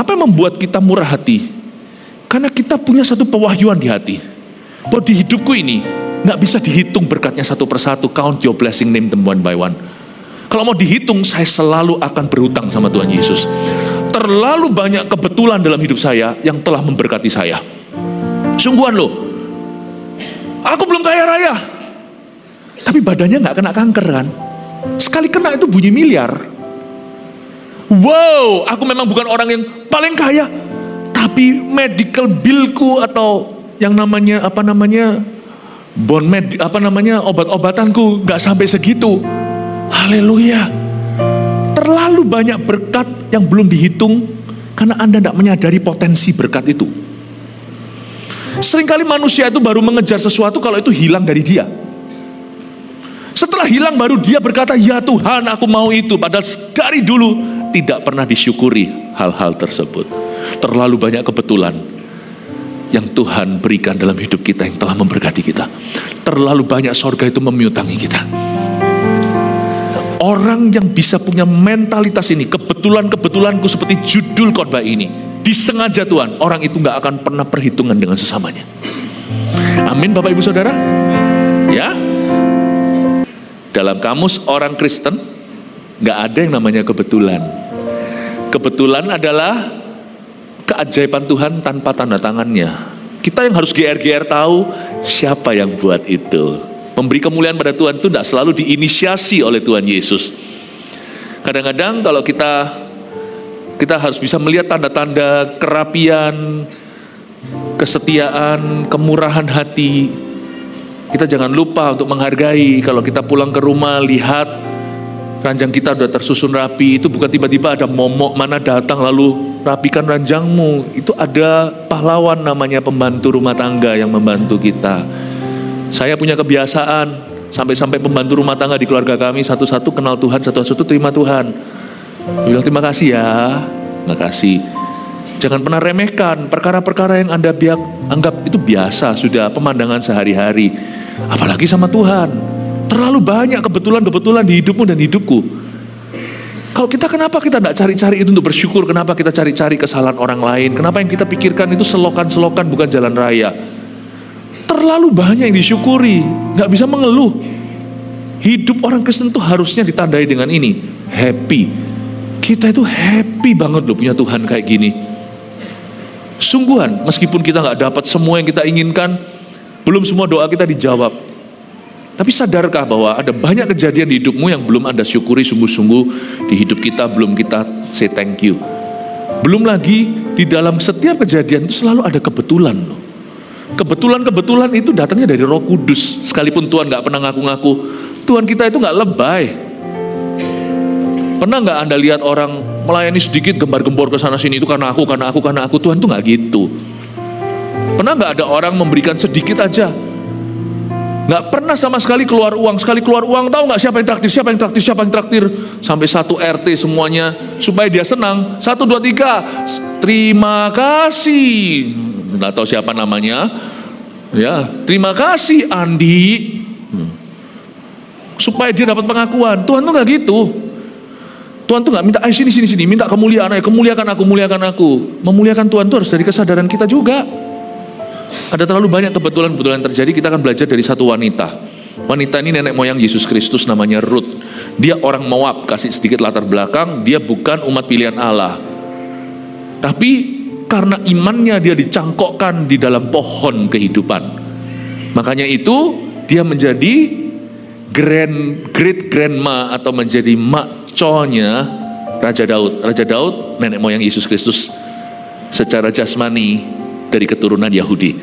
Apa yang membuat kita murah hati? Karena kita punya satu pewahyuan di hati, bahwa di hidupku ini gak bisa dihitung berkatnya satu persatu. Count your blessing, name them one by one. Kalau mau dihitung, saya selalu akan berhutang sama Tuhan Yesus. Terlalu banyak kebetulan dalam hidup saya yang telah memberkati saya. Sungguhan loh, aku belum kaya raya, tapi badannya gak kena kanker kan. Sekali kena itu bunyi miliar. Wow, aku memang bukan orang yang paling kaya, tapi medical billku atau yang namanya obat-obatanku nggak sampai segitu. Haleluya. Terlalu banyak berkat yang belum dihitung karena Anda tidak menyadari potensi berkat itu. Seringkali manusia itu baru mengejar sesuatu kalau itu hilang dari dia. Setelah hilang baru dia berkata, ya Tuhan aku mau itu. Padahal dari dulu tidak pernah disyukuri hal-hal tersebut. Terlalu banyak kebetulan yang Tuhan berikan dalam hidup kita yang telah memberkati kita. Terlalu banyak sorga itu memiutangi kita. Orang yang bisa punya mentalitas ini, kebetulan-kebetulanku seperti judul khotbah ini, disengaja Tuhan, orang itu gak akan pernah perhitungan dengan sesamanya. Amin Bapak Ibu Saudara. Ya, dalam kamus orang Kristen gak ada yang namanya kebetulan. Kebetulan adalah keajaiban Tuhan tanpa tanda tangannya. Kita yang harus GR-GR tahu siapa yang buat itu. Memberi kemuliaan pada Tuhan itu tidak selalu diinisiasi oleh Tuhan Yesus. Kadang-kadang kalau kita harus bisa melihat tanda-tanda kerapian, kesetiaan, kemurahan hati. Kita jangan lupa untuk menghargai. Kalau kita pulang ke rumah lihat ranjang kita sudah tersusun rapi, itu bukan tiba-tiba ada momok mana datang lalu rapikan ranjangmu. Itu ada pahlawan namanya pembantu rumah tangga yang membantu kita. Saya punya kebiasaan, sampai-sampai pembantu rumah tangga di keluarga kami satu-satu kenal Tuhan, satu-satu terima Tuhan. Dia bilang terima kasih ya, terima kasih. Jangan pernah remehkan perkara-perkara yang Anda anggap itu biasa, sudah pemandangan sehari-hari. Apalagi sama Tuhan. Terlalu banyak kebetulan-kebetulan di hidupmu dan hidupku. Kalau kenapa kita tidak cari-cari itu untuk bersyukur? Kenapa kita cari-cari kesalahan orang lain? Kenapa yang kita pikirkan itu selokan-selokan bukan jalan raya? Terlalu banyak yang disyukuri, gak bisa mengeluh. Hidup orang Kristen itu harusnya ditandai dengan ini, happy. Kita itu happy banget loh punya Tuhan kayak gini. Sungguhan, meskipun kita gak dapat semua yang kita inginkan, belum semua doa kita dijawab. Tapi sadarkah bahwa ada banyak kejadian di hidupmu yang belum Anda syukuri sungguh-sungguh di hidup kita, belum kita say thank you. Belum lagi di dalam setiap kejadian itu selalu ada kebetulan loh. Kebetulan-kebetulan itu datangnya dari Roh Kudus. Sekalipun Tuhan gak pernah ngaku-ngaku, Tuhan kita itu gak lebay. Pernah gak Anda lihat orang melayani sedikit gembar-gembor ke sana sini, itu karena aku. Tuhan tuh gak gitu. Pernah gak ada orang memberikan sedikit aja, gak pernah sama sekali keluar uang. Sekali keluar uang, tahu gak siapa yang traktir? Sampai satu RT semuanya, supaya dia senang. 1, 2, 3, terima kasih. Nggak tahu siapa namanya, ya terima kasih Andi, supaya dia dapat pengakuan. Tuhan tuh nggak gitu. Tuhan tuh nggak minta sini, minta kemuliaan, kemuliakan aku. Memuliakan Tuhan tuh harus dari kesadaran kita juga. Ada terlalu banyak kebetulan terjadi. Kita akan belajar dari satu wanita. Wanita ini nenek moyang Yesus Kristus, namanya Ruth. Dia orang Moab. Kasih sedikit latar belakang, dia bukan umat pilihan Allah, tapi karena imannya dia dicangkokkan di dalam pohon kehidupan. Makanya itu dia menjadi great grandma atau menjadi makconya Raja Daud. Raja Daud nenek moyang Yesus Kristus secara jasmani dari keturunan Yahudi.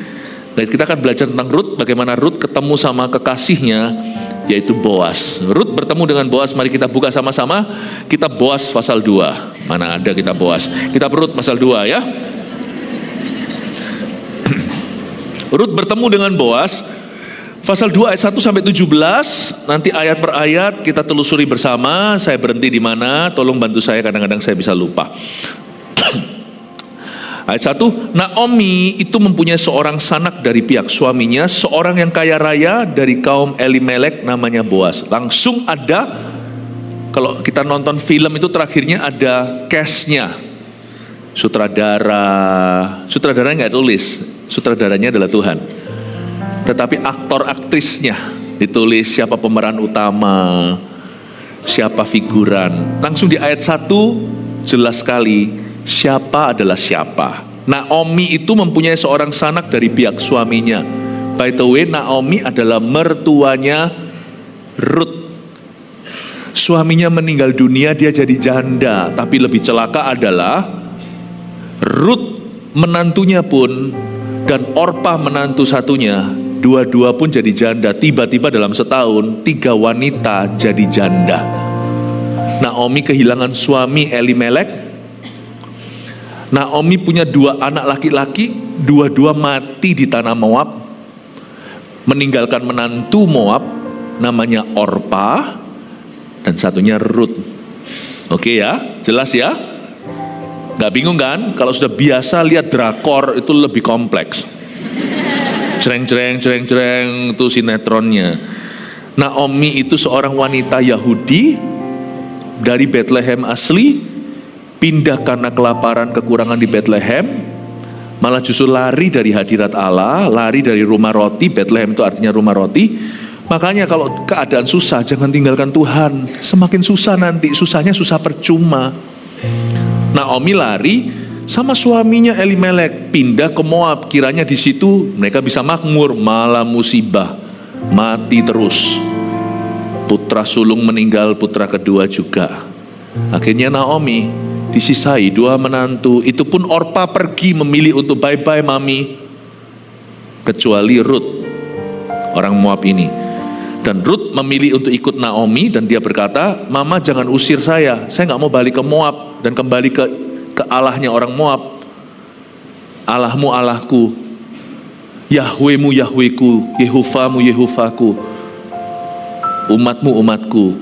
Nah, kita akan belajar tentang Ruth, bagaimana Ruth ketemu sama kekasihnya yaitu Boas. Ruth bertemu dengan Boas. Mari kita buka sama-sama. Kita Boas pasal 2. Mana ada kita Boas? Kita Ruth pasal 2 ya. Ruth bertemu dengan Boas, pasal 2 ayat 1 sampai 17. Nanti ayat per ayat kita telusuri bersama. Saya berhenti di mana? Tolong bantu saya, kadang-kadang saya bisa lupa. Ayat 1, Naomi itu mempunyai seorang sanak dari pihak suaminya, seorang yang kaya raya dari kaum Elimelek, namanya Boas. Langsung ada, kalau kita nonton film itu terakhirnya ada cast-nya. sutradaranya nggak tulis, sutradaranya adalah Tuhan. Tetapi aktor aktrisnya ditulis, siapa pemeran utama, siapa figuran. Langsung di ayat 1 jelas sekali siapa adalah siapa. Naomi itu mempunyai seorang sanak dari pihak suaminya. By the way, Naomi adalah mertuanya Ruth. Suaminya meninggal dunia, dia jadi janda. Tapi lebih celaka adalah Ruth menantunya pun dan Orpa menantu satunya, dua-dua pun jadi janda. Tiba-tiba dalam setahun 3 wanita jadi janda. Naomi kehilangan suami Elimelek. Naomi punya 2 anak laki-laki, dua-dua mati di tanah Moab, meninggalkan menantu Moab namanya Orpa dan satunya Ruth. Oke ya, jelas ya? Gak bingung kan? Kalau sudah biasa lihat drakor itu lebih kompleks. Cereng itu sinetronnya. Naomi itu seorang wanita Yahudi dari Bethlehem asli, pindah karena kelaparan, kekurangan di Bethlehem, malah justru lari dari hadirat Allah, lari dari rumah roti. Bethlehem itu artinya rumah roti. Makanya kalau keadaan susah, jangan tinggalkan Tuhan. Semakin susah nanti, susahnya susah percuma. Naomi lari sama suaminya Elimelek, pindah ke Moab. Kiranya di situ mereka bisa makmur, malah musibah, mati terus. Putra sulung meninggal, putra kedua juga. Akhirnya Naomi disisai 2 menantu. Itu pun Orpa pergi memilih untuk bye-bye mami, kecuali Ruth, orang Moab ini. Dan Ruth memilih untuk ikut Naomi dan dia berkata, mama jangan usir saya gak mau balik ke Moab dan kembali ke Allahnya orang Moab. Allahmu Allahku, Yahwehmu Yahweku, Yehovamu Yehovaku, umatmu umatku.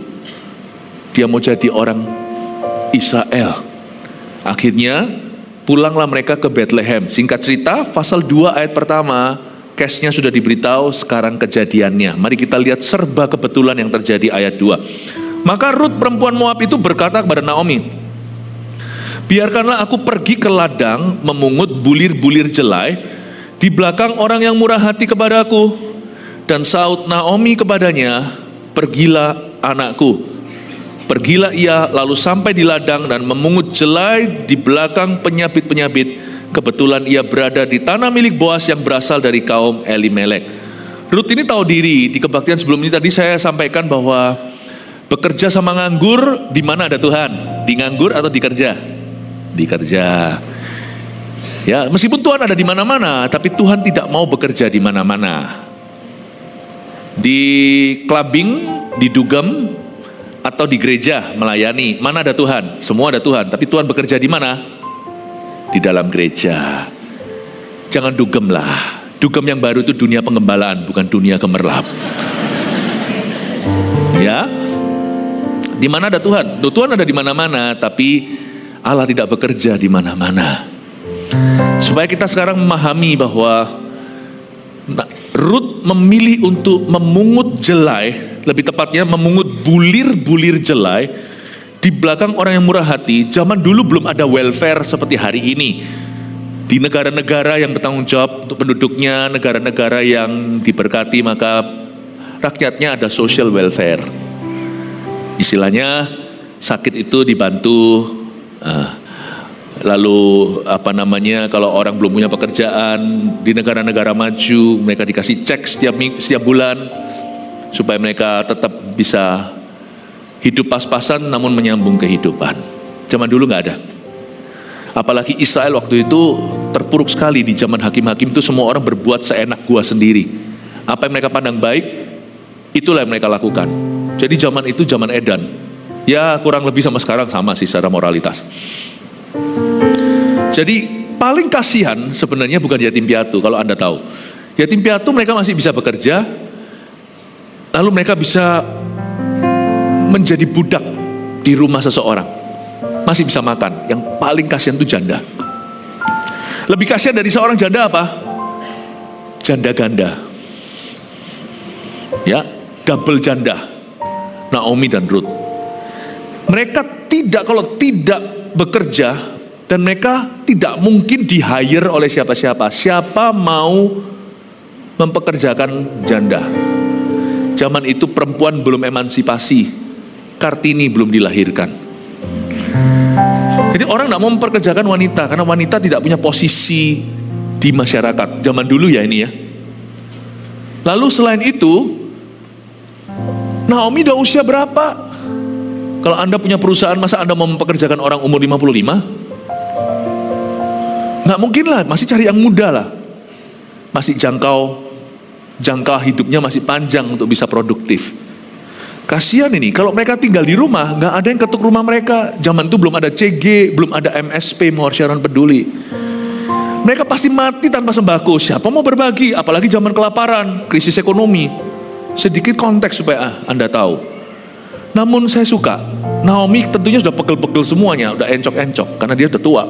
Dia mau jadi orang Israel. Akhirnya pulanglah mereka ke Bethlehem. Singkat cerita, pasal 2 ayat pertama, case-nya sudah diberitahu, sekarang kejadiannya. Mari kita lihat serba kebetulan yang terjadi ayat 2. Maka Ruth perempuan Moab itu berkata kepada Naomi, biarkanlah aku pergi ke ladang memungut bulir-bulir jelai di belakang orang yang murah hati kepadaku. Dan saut Naomi kepadanya, pergilah anakku. Pergilah ia lalu sampai di ladang dan memungut jelai di belakang penyabit-penyabit. Kebetulan ia berada di tanah milik Boas yang berasal dari kaum Elimelek. Ruth ini tahu diri. Di kebaktian sebelum ini tadi saya sampaikan bahwa bekerja sama nganggur, di mana ada Tuhan? Di nganggur atau di kerja? Di kerja. Ya, meskipun Tuhan ada di mana-mana, tapi Tuhan tidak mau bekerja di mana-mana. Di clubbing, di dugem, atau di gereja melayani, mana ada Tuhan? Semua ada Tuhan, tapi Tuhan bekerja di mana? Di dalam gereja. Jangan dugem lah. Dugem yang baru itu dunia pengembalaan, bukan dunia gemerlap. Ya, di mana ada Tuhan? Tuhan ada di mana-mana, tapi Allah tidak bekerja di mana-mana. Supaya kita sekarang memahami bahwa Ruth memilih untuk memungut jelai, lebih tepatnya memungut bulir-bulir jelai di belakang orang yang murah hati. Zaman dulu belum ada welfare seperti hari ini. Di negara-negara yang bertanggung jawab untuk penduduknya, negara-negara yang diberkati, maka rakyatnya ada social welfare. Istilahnya sakit itu dibantu. Lalu kalau orang belum punya pekerjaan, di negara-negara maju mereka dikasih cek setiap bulan supaya mereka tetap bisa hidup pas-pasan namun menyambung kehidupan. Zaman dulu gak ada. Apalagi Israel waktu itu terpuruk sekali di zaman hakim-hakim itu, semua orang berbuat seenak gua sendiri. Apa yang mereka pandang baik, itulah yang mereka lakukan. Jadi zaman itu zaman edan. Ya kurang lebih sama sekarang, sama sih secara moralitas. Jadi paling kasihan sebenarnya bukan yatim piatu. Kalau Anda tahu, yatim piatu mereka masih bisa bekerja, lalu mereka bisa menjadi budak di rumah seseorang, masih bisa makan. Yang paling kasihan itu janda. Lebih kasihan dari seorang janda apa? Janda ganda. Ya, double janda. Naomi dan Ruth. Mereka kalau tidak bekerja, Dan mereka tidak mungkin di-hire oleh siapa-siapa. Siapa mau mempekerjakan janda? Zaman itu perempuan belum emansipasi, Kartini belum dilahirkan. Jadi orang tidak mau mempekerjakan wanita, karena wanita tidak punya posisi di masyarakat. Zaman dulu ya ini ya. Lalu selain itu, Naomi udah usia berapa? Kalau Anda punya perusahaan, masa Anda mau mempekerjakan orang umur 55? Nggak mungkin lah, masih cari yang muda lah. Masih jangka hidupnya masih panjang untuk bisa produktif. Kasihan ini, kalau mereka tinggal di rumah, nggak ada yang ketuk rumah mereka. Zaman itu belum ada CG, belum ada MSP, Masyarakat Peduli. Mereka pasti mati tanpa sembako. Siapa mau berbagi? Apalagi zaman kelaparan, krisis ekonomi. Sedikit konteks supaya Anda tahu. Namun saya suka, Naomi tentunya sudah pegel-pegel semuanya, udah encok-encok, karena dia udah tua.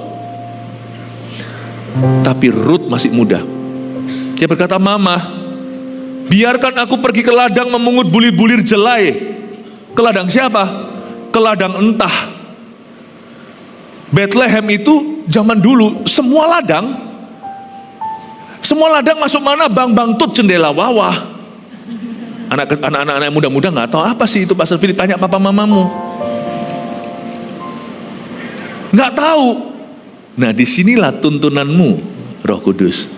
Tapi Ruth masih muda. Dia berkata, Mama, biarkan aku pergi ke ladang memungut bulir-bulir jelai. Ke ladang siapa? Ke ladang entah. Bethlehem itu zaman dulu semua ladang masuk mana? Bang tut jendela bawah. Anak-anak muda-muda nggak tahu apa sih itu. Pastor Philip tanya papa mamamu, nggak tahu. Nah, disinilah tuntunanmu, Roh Kudus.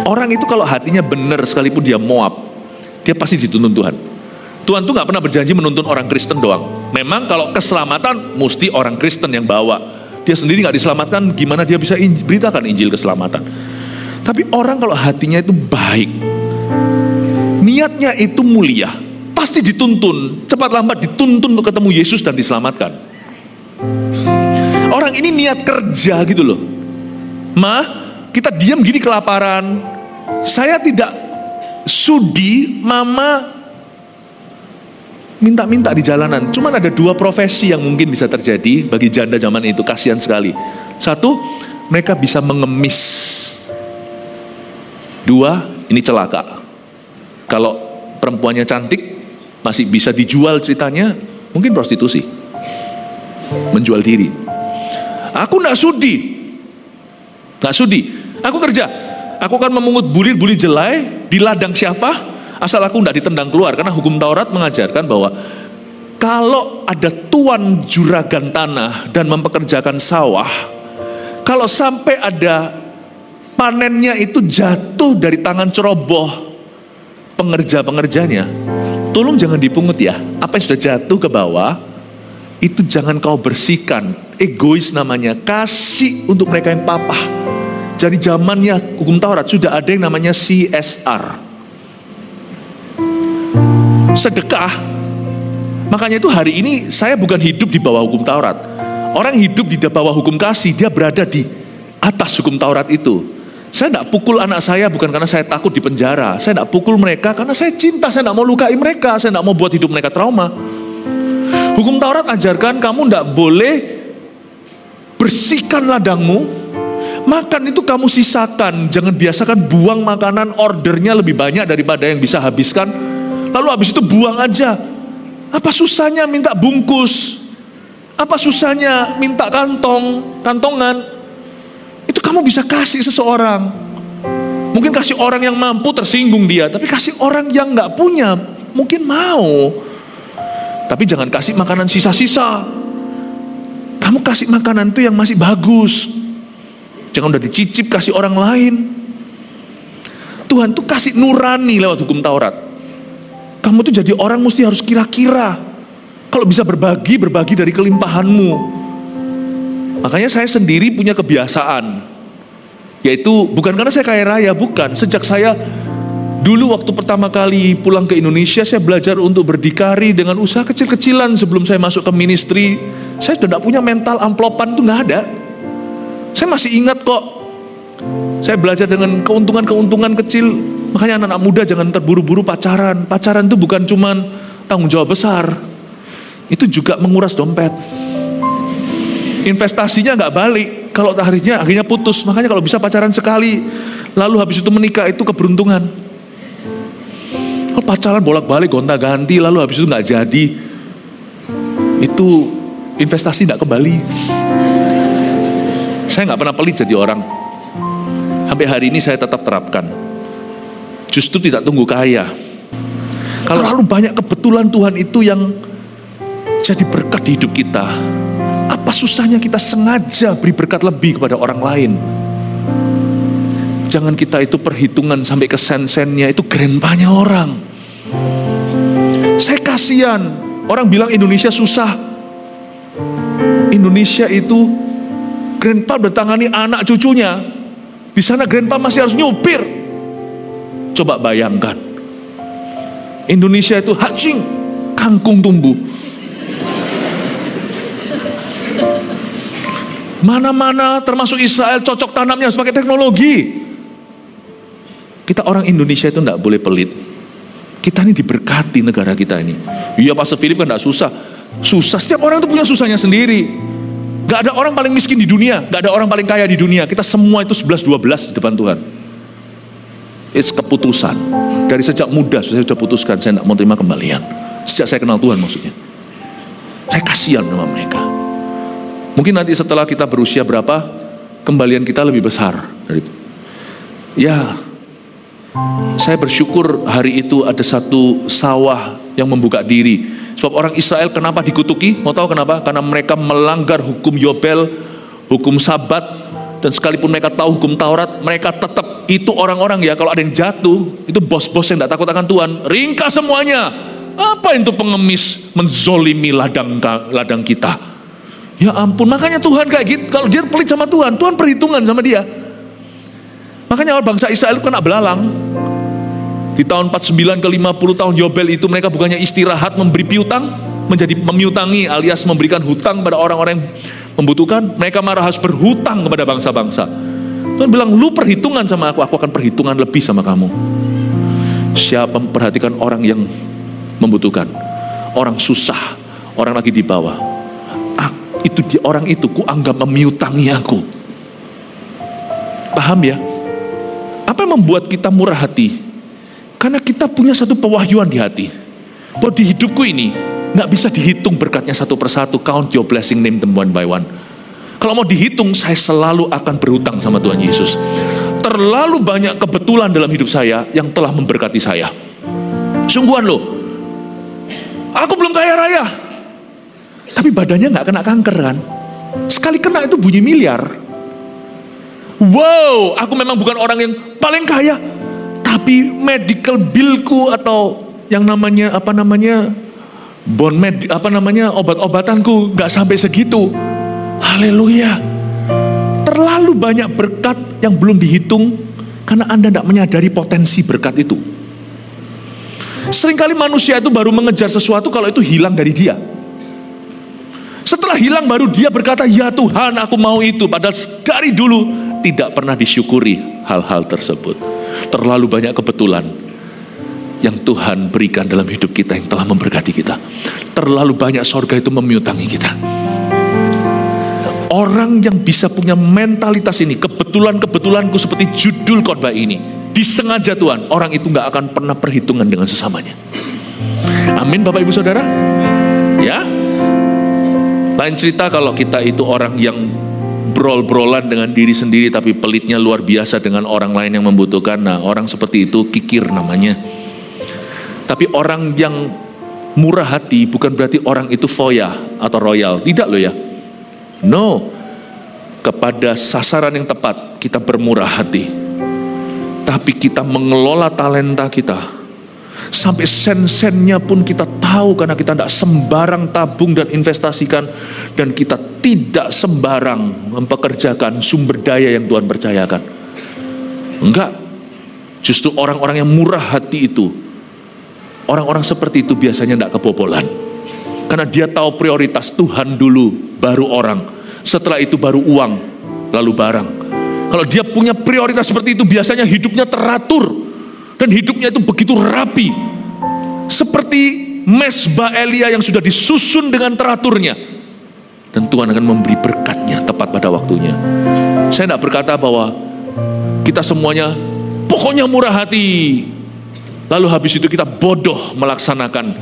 Orang itu kalau hatinya benar, sekalipun dia Moab, dia pasti dituntun Tuhan. Tuhan tuh nggak pernah berjanji menuntun orang Kristen doang. Memang kalau keselamatan mesti orang Kristen yang bawa. Dia sendiri nggak diselamatkan, gimana dia bisa beritakan Injil keselamatan? Tapi orang kalau hatinya itu baik, niatnya itu mulia, pasti dituntun. Cepat lambat dituntun untuk ketemu Yesus dan diselamatkan. Orang ini niat kerja gitu loh. Ma, kita diam gini kelaparan. Saya tidak sudi Mama minta-minta di jalanan. Cuman ada dua profesi yang mungkin bisa terjadi bagi janda zaman itu, kasihan sekali. Satu, mereka bisa mengemis. Dua, ini celaka. Kalau perempuannya cantik, masih bisa dijual ceritanya, mungkin prostitusi, menjual diri. Aku gak sudi. Aku kerja. Aku akan memungut bulir-bulir jelai di ladang siapa, asal aku gak ditendang keluar. Karena hukum Taurat mengajarkan bahwa kalau ada tuan juragan tanah dan mempekerjakan sawah, kalau sampai ada panennya itu jatuh dari tangan ceroboh pengerja-pengerjanya, tolong jangan dipungut ya. Apa yang sudah jatuh ke bawah, itu jangan kau bersihkan. Egois namanya, kasih untuk mereka yang papa. Jadi zamannya hukum Taurat sudah ada yang namanya CSR, sedekah. Makanya itu hari ini saya bukan hidup di bawah hukum Taurat. Orang hidup di bawah hukum kasih, dia berada di atas hukum Taurat itu. Saya tidak pukul anak saya bukan karena saya takut di penjara. Saya tidak pukul mereka karena saya cinta. Saya tidak mau lukai mereka. Saya tidak mau buat hidup mereka trauma. Hukum Taurat ajarkan kamu tidak boleh bersihkan ladangmu. Makan itu kamu sisakan. Jangan biasakan buang makanan, ordernya lebih banyak daripada yang bisa habiskan. Lalu habis itu buang aja. Apa susahnya minta bungkus? Apa susahnya minta kantongan? Itu kamu bisa kasih seseorang. Mungkin kasih orang yang mampu, tersinggung dia. Tapi kasih orang yang gak punya, mungkin mau. Tapi jangan kasih makanan sisa-sisa. Kamu kasih makanan itu yang masih bagus. Jangan udah dicicip kasih orang lain. Tuhan tuh kasih nurani lewat hukum Taurat. Kamu tuh jadi orang mesti harus kira-kira. Kalau bisa berbagi dari kelimpahanmu. Makanya saya sendiri punya kebiasaan. Yaitu bukan karena saya kaya raya, bukan. Sejak saya dulu waktu pertama kali pulang ke Indonesia, saya belajar untuk berdikari dengan usaha kecil-kecilan sebelum saya masuk ke ministry. Saya sudah tidak punya mental amplopan, itu nggak ada. Saya masih ingat kok. Saya belajar dengan keuntungan-keuntungan kecil. Makanya anak-anak muda jangan terburu-buru pacaran. Pacaran itu bukan cuman tanggung jawab besar. Itu juga menguras dompet. Investasinya nggak balik. Kalau akhirnya putus. Makanya kalau bisa pacaran sekali, lalu habis itu menikah, itu keberuntungan. Kalau pacaran bolak-balik gonta-ganti, lalu habis itu nggak jadi, itu investasi nggak kembali. Saya nggak pernah pelit jadi orang. Sampai hari ini saya tetap terapkan. Justru tidak tunggu kaya. Kalau terlalu banyak kebetulan Tuhan itu yang jadi berkat di hidup kita. Apa susahnya kita sengaja beri berkat lebih kepada orang lain? Jangan kita itu perhitungan sampai ke sen-sennya, itu grandpanya orang. Saya kasihan, orang bilang Indonesia susah. Indonesia itu grandpa bertangani anak cucunya. Di sana grandpa masih harus nyupir. Coba bayangkan. Indonesia itu hacing, kangkung tumbuh. Mana-mana termasuk Israel cocok tanamnya harus pakai teknologi. Kita orang Indonesia itu tidak boleh pelit. Kita ini diberkati negara kita ini. Iya Pastor Philip kan tidak susah. Susah, setiap orang itu punya susahnya sendiri. Gak ada orang paling miskin di dunia, gak ada orang paling kaya di dunia. Kita semua itu 11-12 di depan Tuhan. It's keputusan. Dari sejak muda saya sudah putuskan saya tidak mau terima kembalian. Sejak saya kenal Tuhan maksudnya. Saya kasihan sama mereka. Mungkin nanti setelah kita berusia berapa, kembalian kita lebih besar. Ya, saya bersyukur hari itu ada satu sawah yang membuka diri. Sebab orang Israel kenapa dikutuki? Mau tahu kenapa? Karena mereka melanggar hukum Yobel, hukum Sabat, dan sekalipun mereka tahu hukum Taurat, mereka tetap, itu orang-orang ya, kalau ada yang jatuh, itu bos-bos yang tidak takut akan Tuhan, ringkas semuanya. Apa itu pengemis menzolimi ladang kita? Ya ampun, makanya Tuhan kayak gitu. Kalau dia pelit sama Tuhan, Tuhan perhitungan sama dia. Makanya orang bangsa Israel kena belalang. Di tahun 49 ke 50 tahun Yobel itu mereka bukannya istirahat memberi piutang, menjadi memiutangi alias memberikan hutang pada orang-orang yang membutuhkan. Mereka marah harus berhutang kepada bangsa-bangsa. Tuhan bilang, lu perhitungan sama aku akan perhitungan lebih sama kamu. Siapa memperhatikan orang yang membutuhkan, orang susah, orang lagi di bawah, orang itu ku anggap memiutangi aku. Paham ya? Apa yang membuat kita murah hati? Karena kita punya satu pewahyuan di hati, bahwa di hidupku ini gak bisa dihitung berkatnya satu persatu. Count your blessing, name them one by one. Kalau mau dihitung, saya selalu akan berhutang sama Tuhan Yesus. Terlalu banyak kebetulan dalam hidup saya yang telah memberkati saya. Sungguhan loh, aku belum kaya raya, tapi badannya gak kena kanker kan. Sekali kena itu bunyi miliar. Wow, aku memang bukan orang yang paling kaya, tapi medical billku atau yang namanya obat-obatanku nggak sampai segitu. Haleluya. Terlalu banyak berkat yang belum dihitung karena Anda tidak menyadari potensi berkat itu. Seringkali manusia itu baru mengejar sesuatu kalau itu hilang dari dia. Setelah hilang baru dia berkata, ya Tuhan aku mau itu. Padahal dari dulu tidak pernah disyukuri hal-hal tersebut. Terlalu banyak kebetulan yang Tuhan berikan dalam hidup kita yang telah memberkati kita. Terlalu banyak sorga itu memiutangi kita. Orang yang bisa punya mentalitas ini, kebetulan-kebetulanku seperti judul khotbah ini, disengaja Tuhan, orang itu gak akan pernah perhitungan dengan sesamanya. Amin Bapak Ibu Saudara. Ya. Lain cerita kalau kita itu orang yang brol-brolan dengan diri sendiri tapi pelitnya luar biasa dengan orang lain yang membutuhkan. Nah, orang seperti itu kikir namanya. Tapi orang yang murah hati bukan berarti orang itu foya atau royal. Tidak loh ya. No. Kepada sasaran yang tepat kita bermurah hati. Tapi kita mengelola talenta kita. Sampai sen-sennya pun kita tahu karena kita tidak sembarang tabung dan investasikan. Dan kita tidak sembarang mempekerjakan sumber daya yang Tuhan percayakan. Enggak. Justru orang-orang yang murah hati itu, orang-orang seperti itu biasanya tidak kebobolan. Karena dia tahu prioritas Tuhan dulu, baru orang. Setelah itu baru uang, lalu barang. Kalau dia punya prioritas seperti itu, biasanya hidupnya teratur. Dan hidupnya itu begitu rapi. Seperti mesbah Elia yang sudah disusun dengan teraturnya. Dan Tuhan akan memberi berkatnya tepat pada waktunya. Saya tidak berkata bahwa kita semuanya pokoknya murah hati, lalu habis itu kita bodoh melaksanakan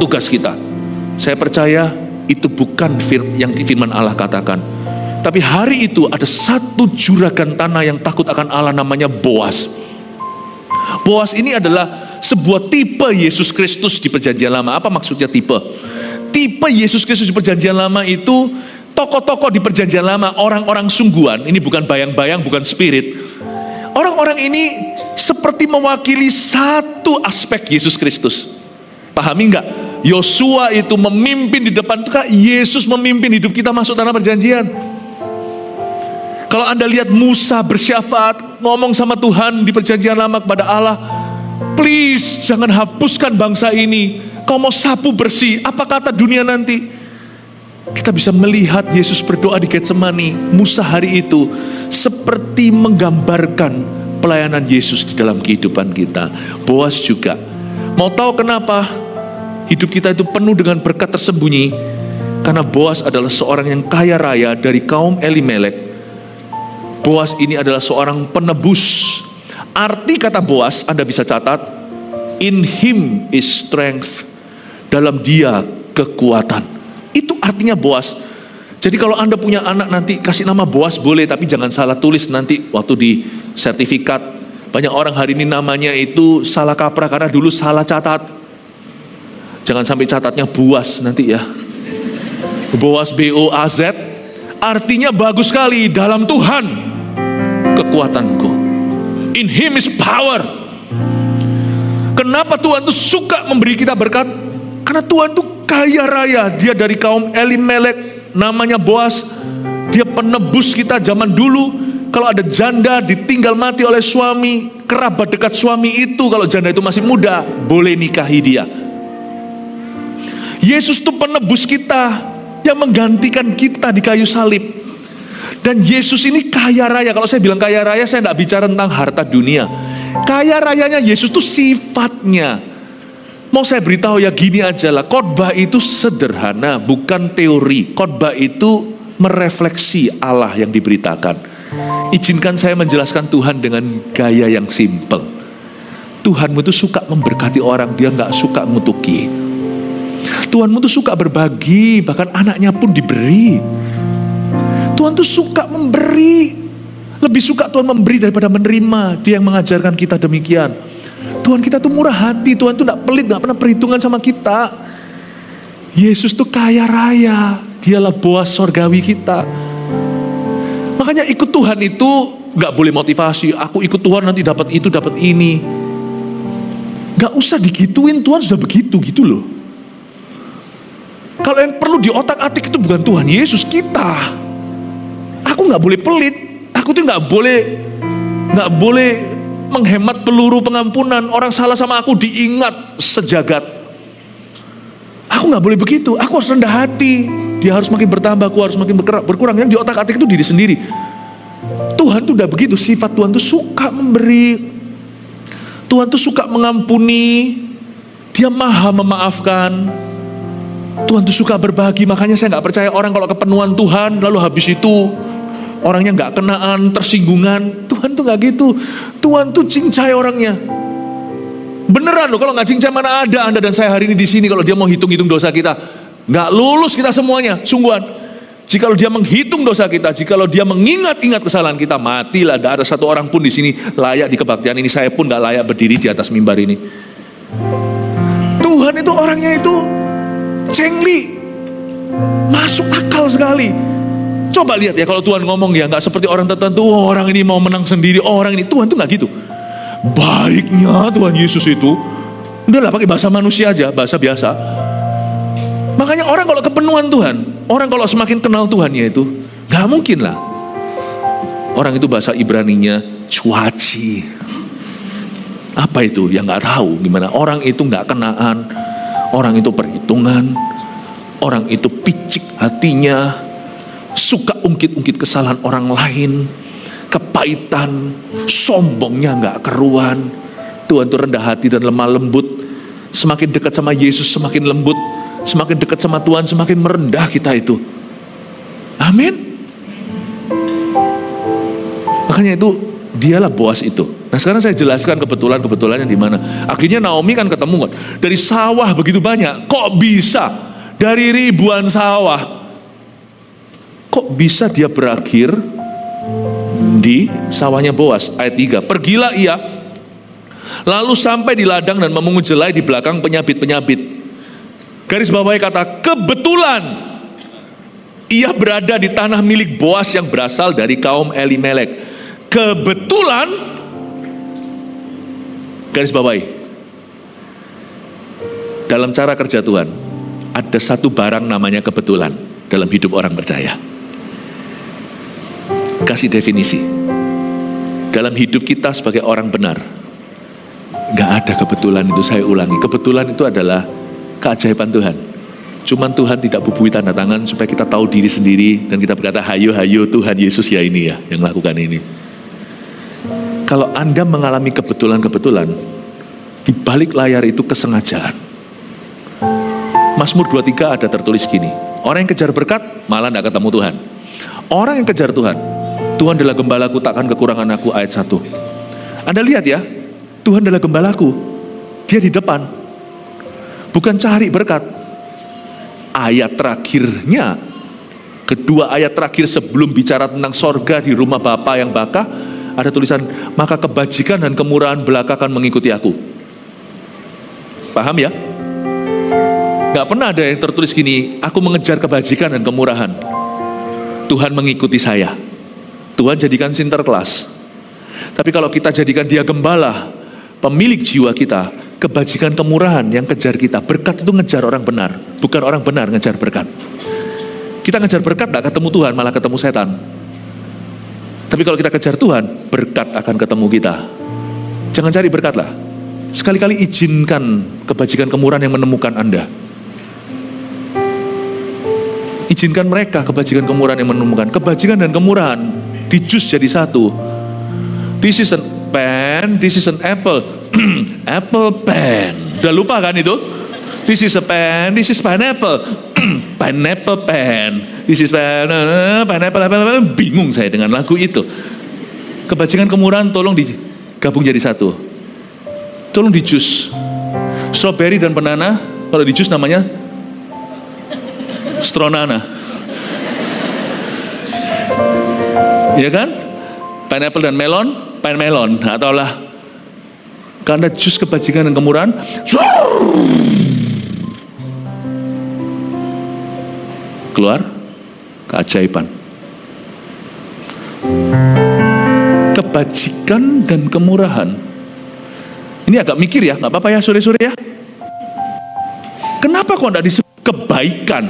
tugas kita. Saya percaya itu bukan yang firman Allah katakan. Tapi hari itu ada satu juragan tanah yang takut akan Allah, namanya Boas. Boas ini adalah sebuah tipe Yesus Kristus di Perjanjian Lama. Apa maksudnya tipe? Tipe Yesus Kristus di Perjanjian Lama itu tokoh-tokoh di Perjanjian Lama, orang-orang sungguhan. Ini bukan bayang-bayang, bukan spirit. Orang-orang ini seperti mewakili satu aspek Yesus Kristus. Pahami enggak? Yosua itu memimpin di depan, Yesus memimpin hidup kita masuk tanah perjanjian. Kalau Anda lihat Musa bersyafaat, ngomong sama Tuhan di Perjanjian Lama kepada Allah, please jangan hapuskan bangsa ini. Kau mau sapu bersih, apa kata dunia nanti? Kita bisa melihat Yesus berdoa di Getsemani. Musa hari itu seperti menggambarkan pelayanan Yesus di dalam kehidupan kita. Boas juga. Mau tahu kenapa hidup kita itu penuh dengan berkat tersembunyi? Karena Boas adalah seorang yang kaya raya dari kaum Elimelek. Boas ini adalah seorang penebus. Arti kata Boas Anda bisa catat, in him is strength. Dalam dia kekuatan. Itu artinya Boas. Jadi kalau Anda punya anak nanti kasih nama Boas boleh, tapi jangan salah tulis nanti waktu di sertifikat. Banyak orang hari ini namanya itu salah kaprah karena dulu salah catat. Jangan sampai catatnya Boas nanti ya. Boas B-O-A-Z. Artinya bagus sekali, dalam Tuhan kekuatanku. In him is power. Kenapa Tuhan tuh suka memberi kita berkat? Karena Tuhan tuh kaya raya. Dia dari kaum Elimelek, namanya Boas. Dia penebus kita zaman dulu. Kalau ada janda ditinggal mati oleh suami, kerabat dekat suami itu, kalau janda itu masih muda, boleh nikahi dia. Yesus tuh penebus kita, yang menggantikan kita di kayu salib. Dan Yesus ini kaya raya. Kalau saya bilang kaya raya, saya tidak bicara tentang harta dunia. Kaya rayanya Yesus itu sifatnya. Mau saya beritahu ya gini aja lah. Khotbah itu sederhana, bukan teori. Khotbah itu merefleksi Allah yang diberitakan. Izinkan saya menjelaskan Tuhan dengan gaya yang simple. Tuhanmu itu suka memberkati orang, dia gak suka ngutuki. Tuhanmu itu suka berbagi, bahkan anaknya pun diberi. Tuhan tuh suka memberi. Lebih suka Tuhan memberi daripada menerima. Dia yang mengajarkan kita demikian. Tuhan kita tuh murah hati. Tuhan tuh gak pelit, gak pernah perhitungan sama kita. Yesus tuh kaya raya. Dialah Boas sorgawi kita. Makanya ikut Tuhan itu gak boleh motivasi. Aku ikut Tuhan nanti dapat itu, dapat ini. Gak usah digituin, Tuhan sudah begitu gitu loh. Kalau yang perlu di otak-atik itu bukan Tuhan Yesus, kita. Aku gak boleh pelit. Aku tuh gak boleh menghemat peluru pengampunan. Orang salah sama aku diingat sejagat. Aku gak boleh begitu. Aku harus rendah hati. Dia harus makin bertambah, aku harus makin berkurang. Yang di otak-atik itu diri sendiri. Tuhan tuh udah begitu. Sifat Tuhan tuh suka memberi. Tuhan tuh suka mengampuni. Dia maha memaafkan. Tuhan tuh suka berbagi. Makanya saya gak percaya orang kalau kepenuhan Tuhan lalu habis itu orangnya gak kenaan, tersinggungan. Tuhan tuh gak gitu. Tuhan tuh cincai orangnya. Beneran loh, kalau gak cincai mana ada Anda dan saya hari ini di sini. Kalau dia mau hitung-hitung dosa kita, gak lulus kita semuanya, sungguhan. Jikalau dia menghitung dosa kita, jikalau dia mengingat-ingat kesalahan kita, matilah. Gak ada satu orang pun di sini layak di kebaktian ini. Saya pun gak layak berdiri di atas mimbar ini. Tuhan itu orangnya itu cengli, masuk akal sekali. Coba lihat ya kalau Tuhan ngomong ya gak seperti orang tertentu. Oh, orang ini mau menang sendiri, oh, orang ini. Tuhan tuh gak gitu. Baiknya Tuhan Yesus itu udahlah pakai bahasa manusia aja, bahasa biasa. Makanya orang kalau kepenuhan Tuhan, orang kalau semakin kenal Tuhannya itu, gak mungkin lah. Orang itu bahasa Ibraninya cuaci. Apa itu? Yang gak tahu gimana. Orang itu gak kenaan. Orang itu perhitungan. Orang itu picik hatinya. Suka ungkit-ungkit kesalahan orang lain. Kepahitan. Sombongnya gak keruan. Tuhan itu rendah hati dan lemah lembut. Semakin dekat sama Yesus semakin lembut. Semakin dekat sama Tuhan semakin merendah kita itu. Amin. Makanya itu dialah Boas itu. Nah sekarang saya jelaskan kebetulan-kebetulannya di mana. Akhirnya Naomi kan ketemu kan. Dari sawah begitu banyak. Kok bisa? Dari ribuan sawah. kok bisa dia berakhir di sawahnya Boas? Ayat 3, pergilah ia lalu sampai di ladang dan memungut jelai di belakang penyabit-penyabit. Garis bawahnya kata, kebetulan ia berada di tanah milik Boas yang berasal dari kaum Elimelek. Kebetulan, garis bawahi, dalam cara kerja Tuhan, ada satu barang namanya kebetulan dalam hidup orang percaya. Kasih definisi. Dalam hidup kita sebagai orang benar, gak ada kebetulan itu. Saya ulangi, kebetulan itu adalah keajaiban Tuhan. Cuman Tuhan tidak bubui tanda tangan supaya kita tahu diri sendiri dan kita berkata, hayo Tuhan Yesus ya ini ya yang lakukan ini. Kalau Anda mengalami kebetulan-kebetulan, di balik layar itu kesengajaan. Mazmur 23 ada tertulis gini, orang yang kejar berkat malah tidak ketemu Tuhan. Orang yang kejar Tuhan, Tuhan adalah gembalaku, takkan kekurangan aku, ayat 1. Anda lihat ya, Tuhan adalah gembalaku, dia di depan, bukan cari berkat. Ayat terakhirnya, kedua ayat terakhir sebelum bicara tentang sorga di rumah Bapa yang baka, ada tulisan, maka kebajikan dan kemurahan belaka akan mengikuti aku. Paham ya? Gak pernah ada yang tertulis gini, aku mengejar kebajikan dan kemurahan, Tuhan mengikuti saya. Tuhan jadikan sinterklas. Tapi kalau kita jadikan dia gembala, pemilik jiwa kita, kebajikan kemurahan yang kejar kita. Berkat itu ngejar orang benar, bukan orang benar ngejar berkat. Kita ngejar berkat gak ketemu Tuhan, malah ketemu setan. Tapi kalau kita kejar Tuhan, berkat akan ketemu kita. Jangan cari berkat lah. Sekali-kali izinkan kebajikan kemurahan yang menemukan Anda. Izinkan mereka kebajikan kemurahan yang menemukan. Kebajikan dan kemurahan dijus jadi satu. This is an pen, this is an apple. Apple pen. Udah lupa kan itu? This is a pen, this is pineapple. Pineapple pen. This is pineapple. Bingung saya dengan lagu itu. Kebajikan kemurahan tolong digabung jadi satu. Tolong di jus. Strawberry dan banana, kalau di jus namanya stronana. Ya kan? Pineapple dan melon, pine melon. Atau lah, karena jus kebajikan dan kemurahan, keluar keajaiban. Kebajikan dan kemurahan. Ini agak mikir ya, nggak apa-apa ya sore-sore ya. Kenapa kok nggak disebut kebaikan?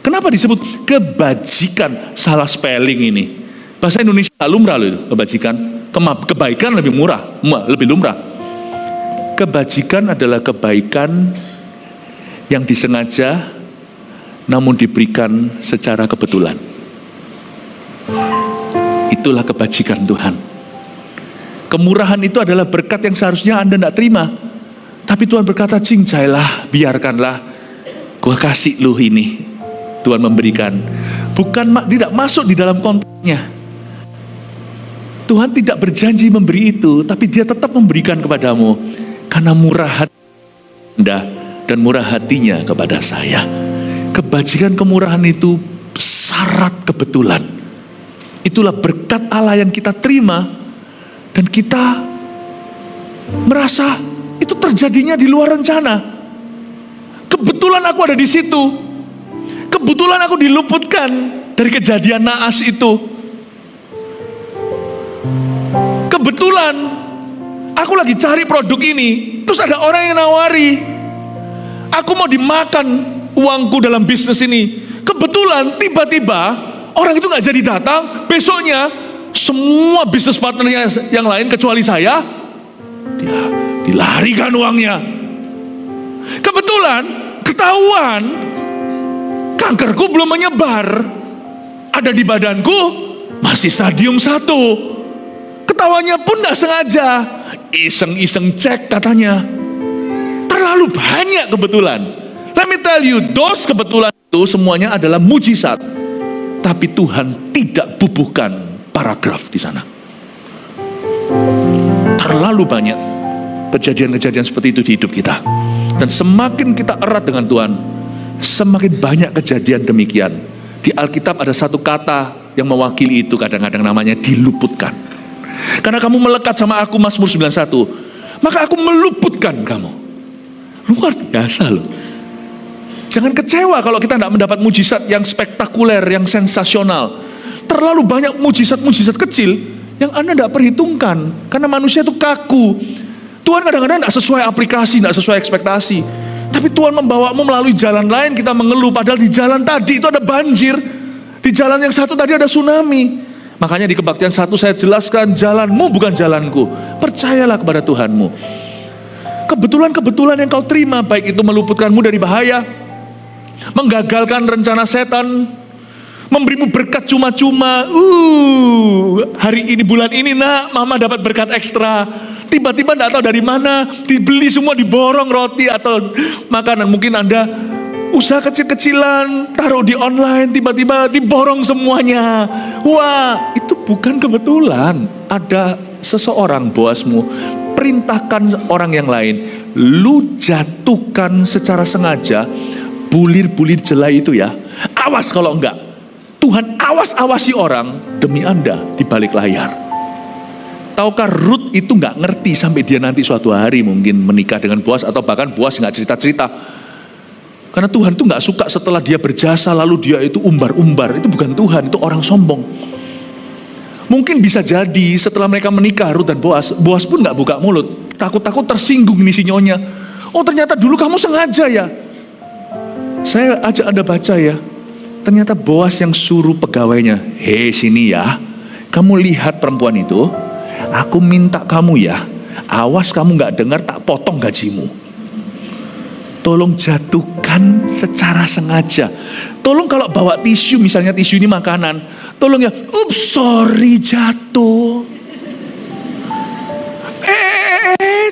Kenapa disebut kebajikan? Salah spelling ini. Bahasa Indonesia lumrah loh itu, kebajikan. Kebaikan lebih murah, lebih lumrah. Kebajikan adalah kebaikan yang disengaja namun diberikan secara kebetulan. Itulah kebajikan Tuhan. Kemurahan itu adalah berkat yang seharusnya Anda tidak terima. Tapi Tuhan berkata, cincailah, biarkanlah, gua kasih lu ini. Tuhan memberikan. Bukan tidak masuk di dalam konteksnya. Tuhan tidak berjanji memberi itu, tapi dia tetap memberikan kepadamu. Karena murah hati Anda dan murah hatinya kepada saya. Kebajikan kemurahan itu syarat kebetulan. Itulah berkat Allah yang kita terima. Dan kita merasa itu terjadinya di luar rencana. Kebetulan aku ada di situ. Kebetulan aku diluputkan dari kejadian naas itu. Kebetulan aku lagi cari produk ini, terus ada orang yang nawari. Aku mau dimakan uangku dalam bisnis ini. Kebetulan tiba-tiba orang itu gak jadi datang. Besoknya semua bisnis partnernya yang lain kecuali saya, dia dilarikan uangnya. Kebetulan ketahuan kankerku belum menyebar, ada di badanku masih stadium 1. Ketahuannya pun gak sengaja, iseng-iseng cek katanya. Terlalu banyak kebetulan. Let me tell you, those kebetulan itu semuanya adalah mujizat. Tapi Tuhan tidak bubuhkan paragraf di sana. Terlalu banyak kejadian-kejadian seperti itu di hidup kita. Dan semakin kita erat dengan Tuhan, semakin banyak kejadian demikian. Di Alkitab ada satu kata yang mewakili itu, kadang-kadang namanya diluputkan. Karena kamu melekat sama aku, Mazmur 91, maka aku meluputkan kamu. Luar biasa loh. Jangan kecewa kalau kita tidak mendapat mujizat yang spektakuler, yang sensasional. Terlalu banyak mujizat-mujizat kecil yang Anda tidak perhitungkan. Karena manusia itu kaku. Tuhan kadang-kadang tidak sesuai aplikasi, tidak sesuai ekspektasi. Tapi Tuhan membawamu melalui jalan lain, kita mengeluh. Padahal di jalan tadi itu ada banjir. Di jalan yang satu tadi ada tsunami. Makanya di Kebaktian 1 saya jelaskan, jalanmu bukan jalanku. Percayalah kepada Tuhanmu. Kebetulan-kebetulan yang kau terima, baik itu meluputkanmu dari bahaya, menggagalkan rencana setan, memberimu berkat cuma-cuma. Hari ini, bulan ini nak, mama dapat berkat ekstra. Tiba-tiba tidak tahu dari mana, dibeli semua, diborong roti atau makanan. Mungkin Anda usaha kecil-kecilan, taruh di online, tiba-tiba diborong semuanya. Wah, itu bukan kebetulan. Ada seseorang, bosmu, perintahkan orang yang lain, lu jatuhkan secara sengaja bulir-bulir jelai itu ya. Awas kalau enggak. Tuhan awas-awasi orang demi Anda di balik layar. Tahukah Ruth itu nggak ngerti sampai dia nanti suatu hari mungkin menikah dengan Boas, atau bahkan Boas nggak cerita-cerita. Karena Tuhan tuh nggak suka setelah dia berjasa lalu dia itu umbar-umbar. Itu bukan Tuhan, itu orang sombong. Mungkin bisa jadi setelah mereka menikah, Ruth dan Boas, Boas pun nggak buka mulut. Takut-takut tersinggung nih si nyonya. Oh ternyata dulu kamu sengaja ya. Saya ajak Anda baca ya. Ternyata Boas yang suruh pegawainya, hei sini ya, kamu lihat perempuan itu. Aku minta kamu ya, awas kamu gak dengar tak potong gajimu. Tolong jatuhkan secara sengaja. Tolong kalau bawa tisu, misalnya tisu ini makanan, tolong ya, sorry jatuh.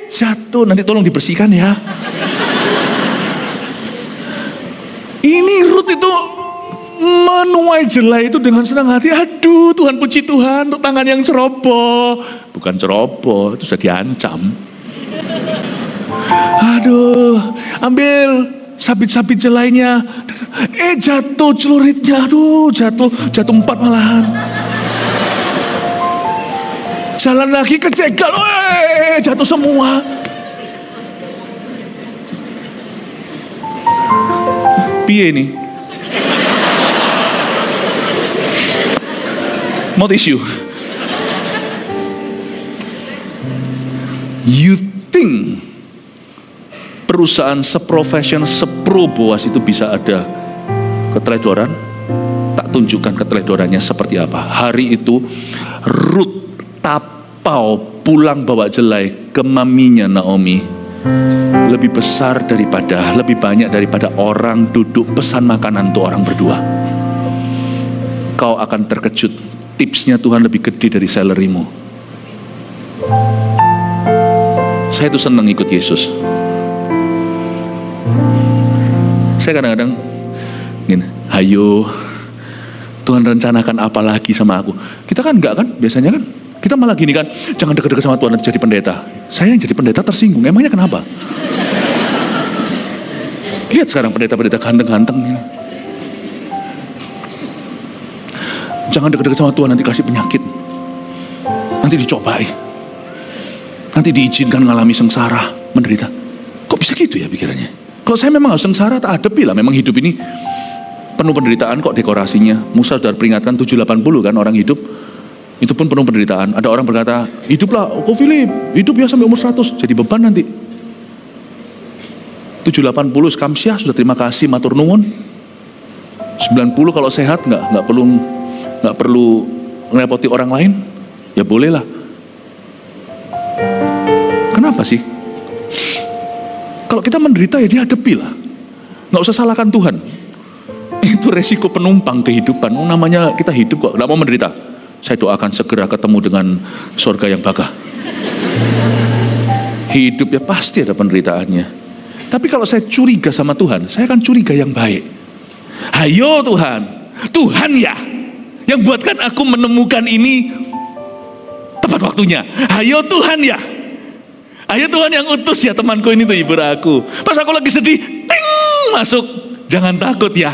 Jatuh, nanti tolong dibersihkan ya. Ini Ruth itu menuai jelai itu dengan senang hati. Aduh Tuhan, puji Tuhan untuk tangan yang ceroboh. Bukan ceroboh, itu sudah diancam. Aduh, ambil sabit-sabit jelainya. Jatuh celuritnya. Aduh jatuh 4 malahan. Jalan lagi kejegal. Jatuh semua. Piye nih? Mau tisu? You think perusahaan seprofesional, sepro Boas itu bisa ada keteledoran? Tak tunjukkan keteledorannya seperti apa. Hari itu Ruth tapau pulang bawa jelai ke maminya Naomi. Lebih besar daripada, lebih banyak daripada orang duduk pesan makanan untuk orang berdua. Kau akan terkejut. Tipsnya Tuhan lebih gede dari salary-mu. Saya tuh senang ikut Yesus. Saya kadang-kadang gini, ayo Tuhan rencanakan apa lagi sama aku. Kita kan enggak kan, biasanya kan kita malah gini kan, jangan dekat-dekat sama Tuhan nanti jadi pendeta. Saya yang jadi pendeta tersinggung, emangnya kenapa? Lihat sekarang pendeta-pendeta ganteng-ganteng ini. Jangan dekat-dekat sama Tuhan, nanti kasih penyakit. Nanti dicobai. Nanti diizinkan mengalami sengsara, menderita. Kok bisa gitu ya pikirannya? Kalau saya memang harus sengsara, tak hadapi lah. Memang hidup ini penuh penderitaan kok dekorasinya. Musa sudah peringatkan 780 kan orang hidup. Itu pun penuh penderitaan. Ada orang berkata, hiduplah, kok Philip, hidup ya sampai umur 100. Jadi beban nanti. 780 skamsia, sudah terima kasih, matur nuwun. 90 kalau sehat, nggak perlu ngerepoti orang lain, ya bolehlah. Kenapa sih? Kalau kita menderita ya dihadapi lah. Nggak usah salahkan Tuhan. Itu resiko penumpang kehidupan. Namanya kita hidup kok, nggak mau menderita. Saya doakan segera ketemu dengan surga yang bagah. Hidup ya pasti ada penderitaannya. Tapi kalau saya curiga sama Tuhan, saya akan curiga yang baik. Ayo Tuhan, Tuhan ya yang buatkan aku menemukan ini tepat waktunya. Ayo Tuhan ya. Ayo Tuhan yang utus ya temanku ini tuh hibur aku. Pas aku lagi sedih, ting, masuk. Jangan takut ya.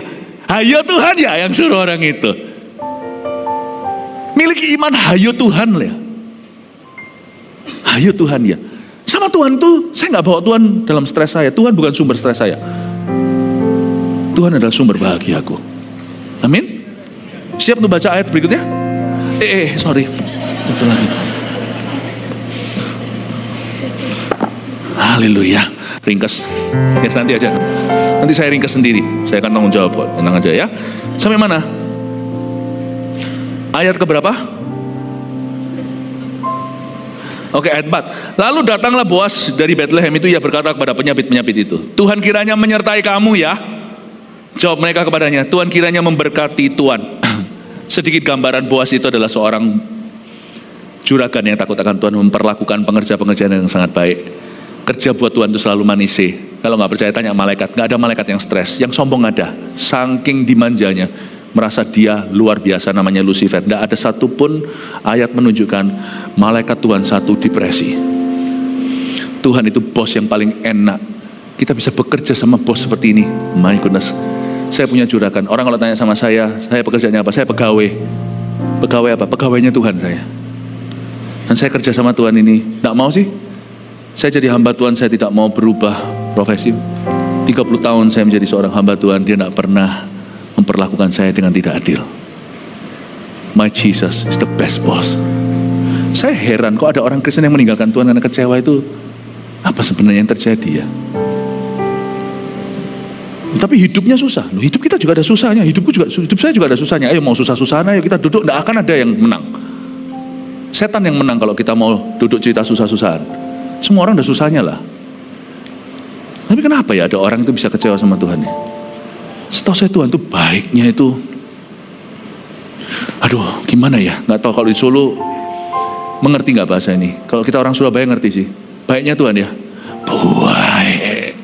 Hayo Tuhan ya yang suruh orang itu. Miliki iman hayo Tuhan ya. Hayo Tuhan ya. Sama Tuhan tuh, saya gak bawa Tuhan dalam stres saya. Tuhan bukan sumber stres saya. Tuhan adalah sumber bahagiaku. Amin. Siap untuk baca ayat berikutnya? Sorry. Betul lagi. Haleluya. Ringkas. Ya nanti aja. Nanti saya ringkas sendiri. Saya akan tanggung jawab kok. Tenang aja ya. Sampai mana? Ayat keberapa? Oke, ayat 4. Lalu datanglah Boas dari Bethlehem itu, ia berkata kepada penyabit-penyabit itu, Tuhan kiranya menyertai kamu ya. Jawab mereka kepadanya, Tuhan kiranya memberkati Tuhan. Sedikit gambaran, Boas itu adalah seorang juragan yang takut akan Tuhan, memperlakukan pengerja-pengerjaan yang sangat baik. Kerja buat Tuhan itu selalu manis. Kalau nggak percaya tanya malaikat, nggak ada malaikat yang stres, yang sombong ada. Saking dimanjanya, merasa dia luar biasa, namanya Lucifer. Nggak ada satupun ayat menunjukkan malaikat Tuhan satu depresi. Tuhan itu bos yang paling enak. Kita bisa bekerja sama bos seperti ini. My goodness. Saya punya juragan. Orang kalau tanya sama saya pekerjaannya apa? Saya pegawai. Pegawai apa? Pegawainya Tuhan saya. Dan saya kerja sama Tuhan ini. Nggak mau sih. Saya jadi hamba Tuhan, saya tidak mau berubah profesi. 30 tahun saya menjadi seorang hamba Tuhan. Dia tidak pernah memperlakukan saya dengan tidak adil. My Jesus is the best boss. Saya heran kok ada orang Kristen yang meninggalkan Tuhan karena kecewa itu. Apa sebenarnya yang terjadi ya? Tapi hidupnya susah. Loh, hidup kita juga ada susahnya. Hidup saya juga ada susahnya. Ayo mau susah-susahan, ayo kita duduk. Tidak akan ada yang menang. Setan yang menang kalau kita mau duduk cerita susah-susahan. Semua orang ada susahnya lah. Tapi kenapa ya ada orang itu bisa kecewa sama Tuhan ya? Setahu saya Tuhan itu baiknya itu, aduh gimana ya, nggak tahu kalau di Solo mengerti nggak bahasa ini. Kalau kita orang Surabaya ngerti sih, baiknya Tuhan ya, baik.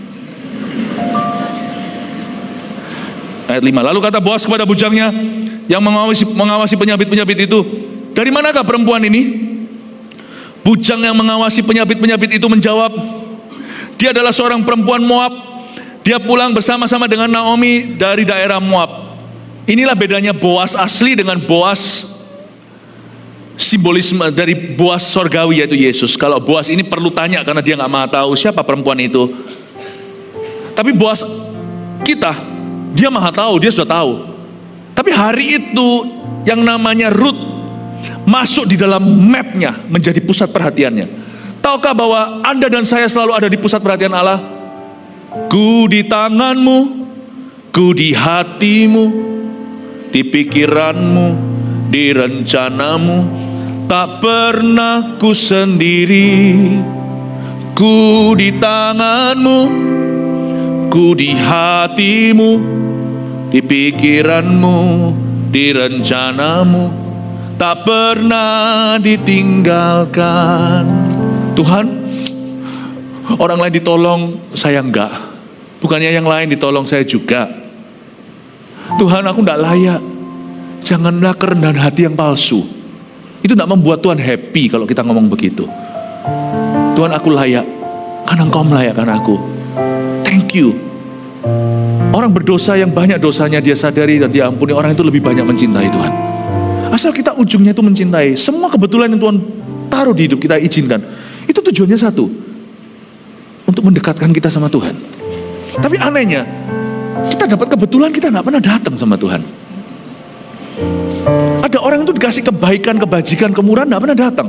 Ayat 5, lalu kata Boas kepada bujangnya yang mengawasi penyabit-penyabit itu, dari manakah perempuan ini? Bujang yang mengawasi penyabit-penyabit itu menjawab, dia adalah seorang perempuan Moab. Dia pulang bersama-sama dengan Naomi dari daerah Moab. Inilah bedanya Boas asli dengan Boas simbolisme dari Boas sorgawi, yaitu Yesus. Kalau Boas ini perlu tanya karena dia nggak mau tahu siapa perempuan itu. Tapi Boas kita, dia maha tahu, dia sudah tahu. Tapi hari itu yang namanya Ruth masuk di dalam mapnya, menjadi pusat perhatiannya. Tahukah bahwa Anda dan saya selalu ada di pusat perhatian Allah? Ku di tanganmu, ku di hatimu, di pikiranmu, di rencanamu. Tak pernah ku sendiri. Ku di tanganmu, ku di hatimu, di pikiranmu, di rencanamu. Tak pernah ditinggalkan. Tuhan, orang lain ditolong, saya enggak. Bukannya yang lain ditolong, saya juga. Tuhan, aku enggak layak. Janganlah kerendahan hati yang palsu. Itu enggak membuat Tuhan happy kalau kita ngomong begitu. Tuhan, aku layak karena Engkau melayakkan aku. Thank you. Orang berdosa yang banyak dosanya dia sadari dan diampuni, orang itu lebih banyak mencintai Tuhan. Asal kita ujungnya itu mencintai. Semua kebetulan yang Tuhan taruh di hidup kita izinkan. Itu tujuannya satu, untuk mendekatkan kita sama Tuhan. Tapi anehnya, kita dapat kebetulan kita gak pernah datang sama Tuhan. Ada orang itu dikasih kebaikan, kebajikan, kemurahan, gak pernah datang.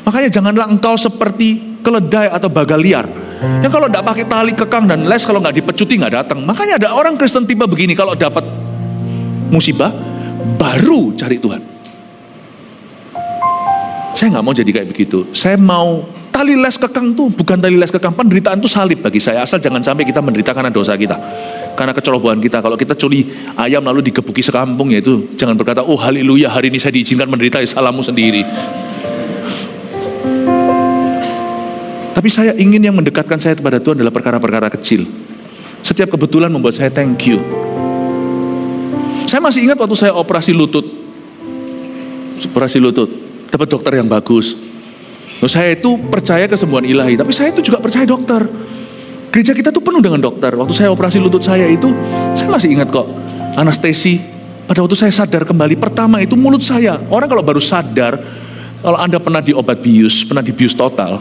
Makanya janganlah engkau seperti keledai atau bagal liar, yang kalau gak pakai tali kekang dan les, kalau gak dipecuti gak datang. Makanya ada orang Kristen tipe begini, kalau dapat musibah baru cari Tuhan. Saya gak mau jadi kayak begitu. Saya mau tali les kekang tuh bukan tali les kekang. Penderitaan tuh salib bagi saya. Asal jangan sampai kita menderita karena dosa kita, karena kecerobohan kita. Kalau kita curi ayam lalu digebuki sekampung, ya itu jangan berkata, oh haleluya hari ini saya diizinkan menderita, ya salahmu sendiri. Tapi saya ingin yang mendekatkan saya kepada Tuhan adalah perkara-perkara kecil. Setiap kebetulan membuat saya thank you. Saya masih ingat waktu saya operasi lutut, dapat dokter yang bagus. Saya itu percaya kesembuhan ilahi, tapi saya itu juga percaya dokter. Gereja kita tuh penuh dengan dokter. Waktu saya operasi lutut saya itu, saya masih ingat kok. anestesi. Pada waktu saya sadar kembali, pertama itu mulut saya. Orang kalau baru sadar, kalau Anda pernah di obat bius, pernah dibius total,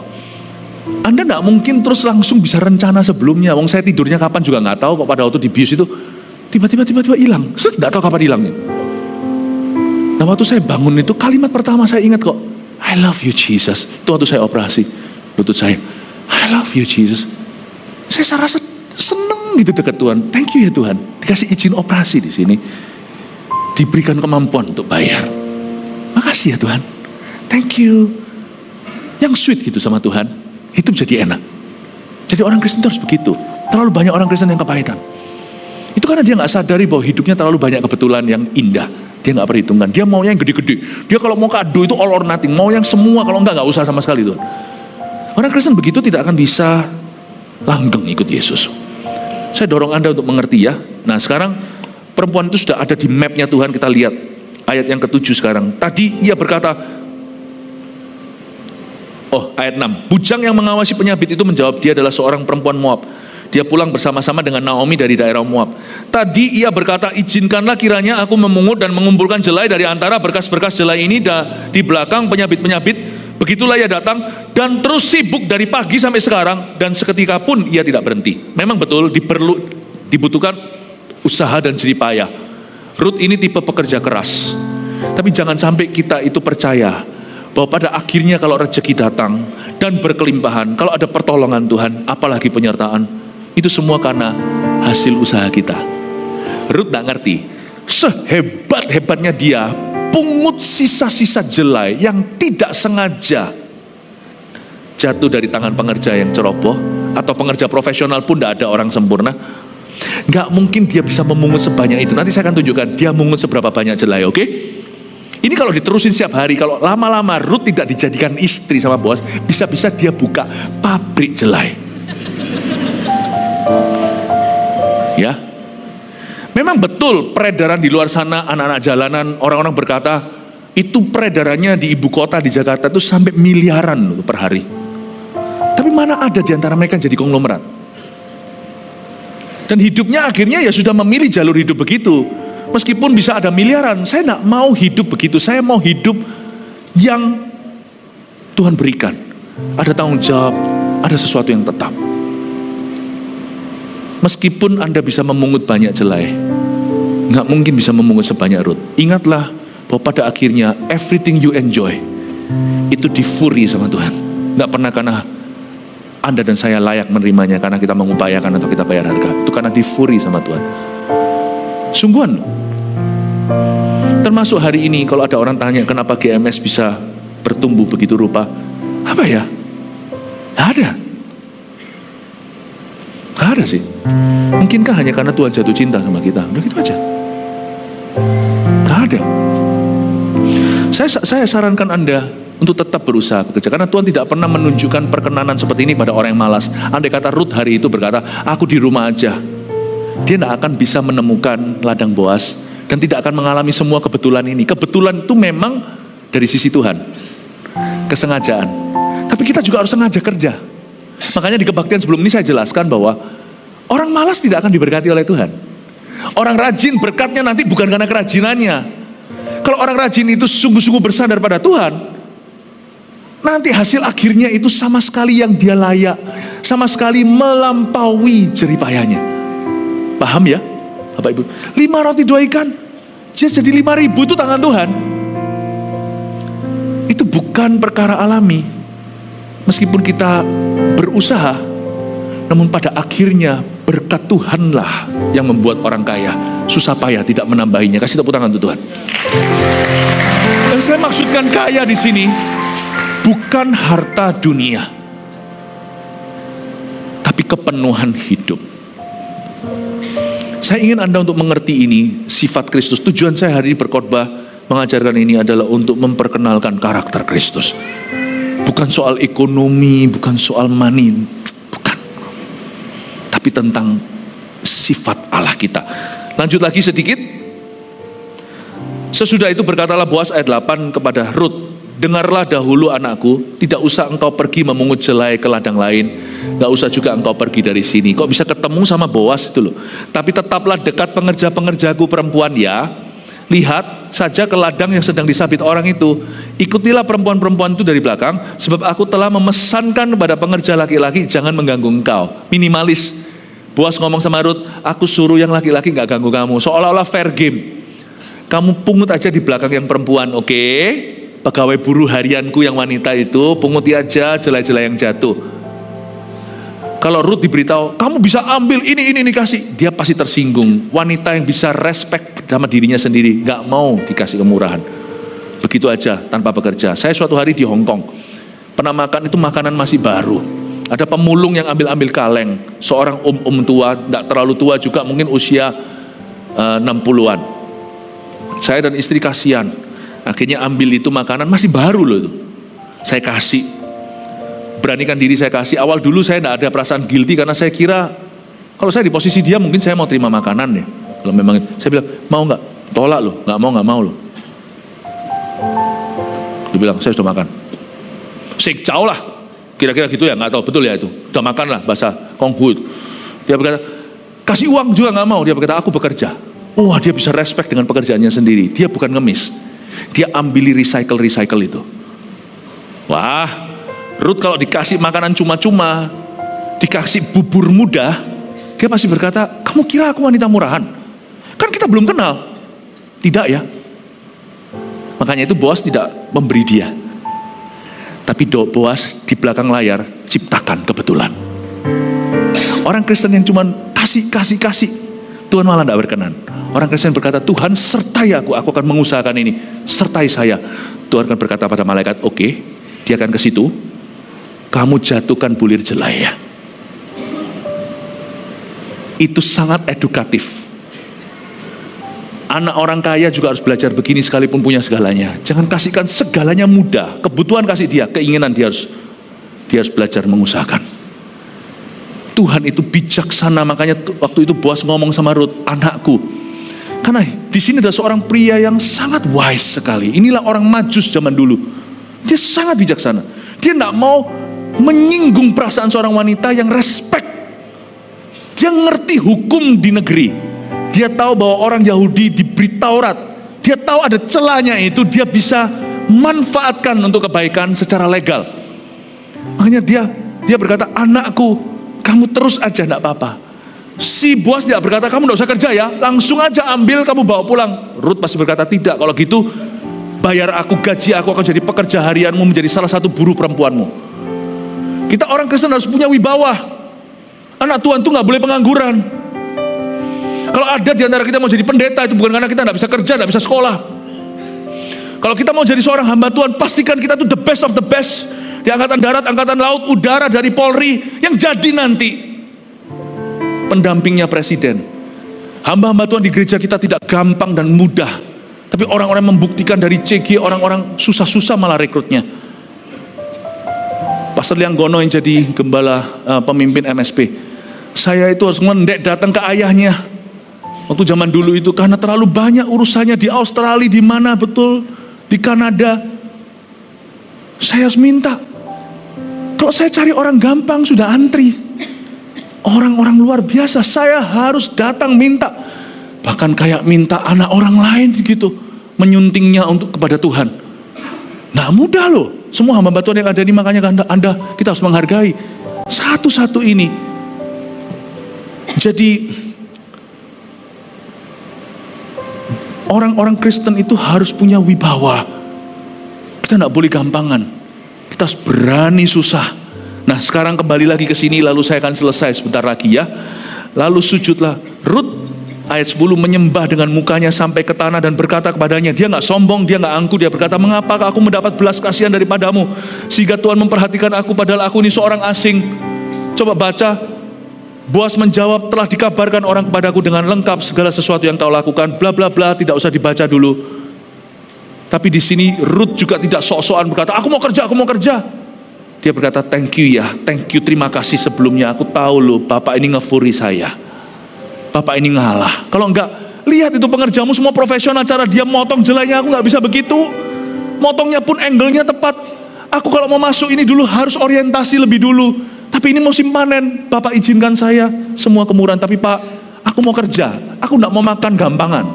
Anda nggak mungkin terus langsung bisa rencana sebelumnya. Wong saya tidurnya kapan juga nggak tahu kok, pada waktu dibius itu tiba-tiba hilang. Nggak tahu kapan hilangnya. Nah waktu saya bangun itu kalimat pertama saya ingat kok, I love you Jesus. Itu waktu saya operasi lutut saya, I love you Jesus. Saya rasa seneng gitu dekat Tuhan. Thank you ya Tuhan, dikasih izin operasi di sini, diberikan kemampuan untuk bayar. Makasih ya Tuhan, thank you. Yang sweet gitu sama Tuhan, hidup jadi enak. Jadi orang Kristen harus begitu. Terlalu banyak orang Kristen yang kepahitan. Itu karena dia gak sadari bahwa hidupnya terlalu banyak kebetulan yang indah. Dia gak perhitungkan, dia mau yang gede-gede. Dia kalau mau kado itu all or nothing, mau yang semua, kalau enggak gak usah sama sekali Tuhan. Orang Kristen begitu tidak akan bisa langgeng ikut Yesus. Saya dorong Anda untuk mengerti ya. Nah sekarang perempuan itu sudah ada di mapnya Tuhan. Kita lihat ayat yang ke-7 sekarang. Tadi ia berkata, ayat 6. Bujang yang mengawasi penyabit itu menjawab, dia adalah seorang perempuan Moab. Dia pulang bersama-sama dengan Naomi dari daerah Moab. Tadi ia berkata, izinkanlah kiranya aku memungut dan mengumpulkan jelai dari antara berkas-berkas jelai ini di belakang penyabit-penyabit. Begitulah ia datang dan terus sibuk dari pagi sampai sekarang, dan seketika pun ia tidak berhenti. Memang betul dibutuhkan usaha dan jerih payah. Ruth ini tipe pekerja keras. Tapi jangan sampai kita itu percaya bahwa pada akhirnya kalau rezeki datang dan berkelimpahan, kalau ada pertolongan Tuhan, apalagi penyertaan, itu semua karena hasil usaha kita. Ruth gak ngerti, sehebat-hebatnya dia pungut sisa-sisa jelai yang tidak sengaja jatuh dari tangan pengerja yang ceroboh, atau pengerja profesional pun tidak ada orang sempurna. Gak mungkin dia bisa memungut sebanyak itu. Nanti saya akan tunjukkan dia mungut seberapa banyak jelai, oke? Ini kalau diterusin setiap hari, kalau lama-lama Ruth tidak dijadikan istri sama Boaz, bisa-bisa dia buka pabrik jelai. Ya, memang betul peredaran di luar sana, anak-anak jalanan, orang-orang berkata, itu peredarannya di ibu kota di Jakarta itu sampai miliaran per hari. Tapi mana ada di antara mereka jadi konglomerat? Dan hidupnya akhirnya ya sudah memilih jalur hidup begitu. Meskipun bisa ada miliaran, saya tidak mau hidup begitu. Saya mau hidup yang Tuhan berikan. Ada tanggung jawab, ada sesuatu yang tetap. Meskipun Anda bisa memungut banyak jelai, nggak mungkin bisa memungut sebanyak Ruth. Ingatlah bahwa pada akhirnya everything you enjoy itu difuri sama Tuhan. Nggak pernah karena Anda dan saya layak menerimanya karena kita mengupayakan atau kita bayar harga. Itu karena difuri sama Tuhan. Sungguhan. Termasuk hari ini kalau ada orang tanya kenapa GMS bisa bertumbuh begitu rupa, apa ya? Nggak ada sih. Mungkinkah hanya karena Tuhan jatuh cinta sama kita? Udah gitu aja. Nggak ada. Saya sarankan Anda untuk tetap berusaha bekerja, karena Tuhan tidak pernah menunjukkan perkenanan seperti ini pada orang yang malas. Andai kata Ruth hari itu berkata, aku di rumah aja, dia tidak akan bisa menemukan ladang Boaz dan tidak akan mengalami semua kebetulan ini. Kebetulan itu memang dari sisi Tuhan, kesengajaan. Tapi kita juga harus sengaja kerja. Makanya di kebaktian sebelum ini saya jelaskan bahwa orang malas tidak akan diberkati oleh Tuhan. Orang rajin berkatnya nanti bukan karena kerajinannya. Kalau orang rajin itu sungguh-sungguh bersandar pada Tuhan, nanti hasil akhirnya itu sama sekali yang dia layak, sama sekali melampaui jerih payahnya. Paham ya Bapak Ibu? 5 roti 2 ikan jadi 5.000 itu tangan Tuhan. Itu bukan perkara alami. Meskipun kita berusaha, namun pada akhirnya berkat Tuhanlah yang membuat orang kaya. Susah payah tidak menambahinya. Kasih tepuk tangan untuk Tuhan. Dan saya maksudkan kaya di sini bukan harta dunia, tapi kepenuhan hidup. Saya ingin Anda untuk mengerti ini, sifat Kristus. Tujuan saya hari ini berkhotbah mengajarkan ini adalah untuk memperkenalkan karakter Kristus. Bukan soal ekonomi, bukan soal money, bukan. Tapi tentang sifat Allah kita. Lanjut lagi sedikit. Sesudah itu berkatalah Boaz ayat 8 kepada Ruth, dengarlah dahulu anakku, tidak usah engkau pergi memungut jelai ke ladang lain. Gak usah juga engkau pergi dari sini. Kok bisa ketemu sama Boas itu loh. Tapi tetaplah dekat pengerja-pengerjaku perempuan ya. Lihat saja ke ladang yang sedang disabit orang itu. Ikutilah perempuan-perempuan itu dari belakang, sebab aku telah memesankan kepada pengerja laki-laki jangan mengganggu engkau. Minimalis. Boas ngomong sama Rut, aku suruh yang laki-laki gak ganggu kamu. Seolah-olah fair game. Kamu pungut aja di belakang yang perempuan, oke? Pegawai buruh harianku yang wanita itu, punguti aja jelai-jelai yang jatuh. Kalau Rut diberitahu, kamu bisa ambil ini kasih, dia pasti tersinggung. Wanita yang bisa respect sama dirinya sendiri, gak mau dikasih kemurahan. Begitu aja, tanpa bekerja. Saya suatu hari di Hong Kong, pernah makan itu makanan masih baru. Ada pemulung yang ambil-ambil kaleng, seorang tua, gak terlalu tua juga, mungkin usia 60-an. Saya dan istri kasihan, akhirnya ambil itu makanan masih baru loh itu. Saya kasih. Beranikan diri saya kasih. Awal dulu saya tidak ada perasaan guilty karena saya kira kalau saya di posisi dia mungkin saya mau terima makanan ya. Kalau memang saya bilang mau nggak, tolak loh, nggak mau loh. Dia bilang saya sudah makan. Sekjau lah, kira-kira gitu ya, nggak tahu betul ya itu. Sudah makan lah bahasa Konghucu. Dia berkata kasih uang juga nggak mau. Dia berkata aku bekerja. Wah dia bisa respect dengan pekerjaannya sendiri. Dia bukan ngemis. Dia ambil recycle itu. Wah. Rut kalau dikasih makanan cuma-cuma, dikasih bubur mudah, dia pasti berkata, kamu kira aku wanita murahan? Kan kita belum kenal. Tidak ya. Makanya itu Boas tidak memberi dia. Tapi Boas di belakang layar ciptakan kebetulan. Orang Kristen yang cuma kasih, Tuhan malah tidak berkenan. Orang Kristen berkata, Tuhan sertai aku akan mengusahakan ini. Sertai saya. Tuhan akan berkata pada malaikat, oke, dia akan ke situ. Kamu jatuhkan bulir jelai ya. Itu sangat edukatif. Anak orang kaya juga harus belajar begini sekalipun punya segalanya. Jangan kasihkan segalanya mudah. Kebutuhan kasih dia, keinginan dia harus belajar mengusahakan. Tuhan itu bijaksana, makanya waktu itu Boas ngomong sama Rut, anakku. Karena di sini ada seorang pria yang sangat wise sekali. Inilah orang Majus zaman dulu. Dia sangat bijaksana. Dia tidak mau menyinggung perasaan seorang wanita yang respect. Dia ngerti hukum di negeri. Dia tahu bahwa orang Yahudi diberi Taurat. Dia tahu ada celahnya itu, dia bisa manfaatkan untuk kebaikan secara legal. Makanya dia berkata, anakku, kamu terus aja enggak apa-apa. Si Boas tidak berkata, kamu enggak usah kerja ya, langsung aja ambil kamu bawa pulang. Rut pasti berkata, tidak, kalau gitu bayar aku gaji, aku akan jadi pekerja harianmu, menjadi salah satu buruh perempuanmu. Kita orang Kristen harus punya wibawa. Anak Tuhan itu gak boleh pengangguran. Kalau ada di antara kita mau jadi pendeta, itu bukan karena kita gak bisa kerja, gak bisa sekolah. Kalau kita mau jadi seorang hamba Tuhan, pastikan kita itu the best of the best. Di angkatan darat, angkatan laut, udara, dari Polri, yang jadi nanti pendampingnya presiden. Hamba-hamba Tuhan di gereja kita tidak gampang dan mudah. Tapi orang-orang membuktikan dari CG, orang-orang susah-susah malah rekrutnya. Pastor Liang Gono yang jadi gembala pemimpin MSP. Saya itu harus ngendek datang ke ayahnya. Waktu zaman dulu itu karena terlalu banyak urusannya di Australia, di mana betul, di Kanada. Saya harus minta. Kalau saya cari orang gampang sudah antri. Orang-orang luar biasa saya harus datang minta. Bahkan kayak minta anak orang lain gitu, menyuntingnya untuk kepada Tuhan. Nah mudah loh. Semua hamba Tuhan yang ada ini, makanya kita harus menghargai satu-satu ini. Jadi orang-orang Kristen itu harus punya wibawa. Kita tidak boleh gampangan. Kita harus berani susah. Nah sekarang kembali lagi ke sini, lalu saya akan selesai sebentar lagi ya. Lalu sujudlah. Rut ayat 10 menyembah dengan mukanya sampai ke tanah dan berkata kepadanya, dia gak sombong, dia gak angkuh, dia berkata, mengapakah aku mendapat belas kasihan daripadamu, sehingga Tuhan memperhatikan aku, padahal aku ini seorang asing. Coba baca. Boas menjawab, telah dikabarkan orang kepadaku dengan lengkap segala sesuatu yang kau lakukan, bla bla bla, tidak usah dibaca dulu. Tapi di sini Rut juga tidak sok-sokan berkata, aku mau kerja. Dia berkata, thank you, terima kasih sebelumnya, aku tahu loh, Bapak ini ngefuri saya. Bapak ini ngalah. Kalau enggak, lihat itu pengerjamu semua profesional, cara dia motong jelainya, aku enggak bisa begitu. Motongnya pun angle-nya tepat. Aku kalau mau masuk ini dulu harus orientasi lebih dulu. Tapi ini musim panen, Bapak izinkan saya semua kemurahan. Tapi Pak, aku mau kerja, aku gak mau makan gampangan.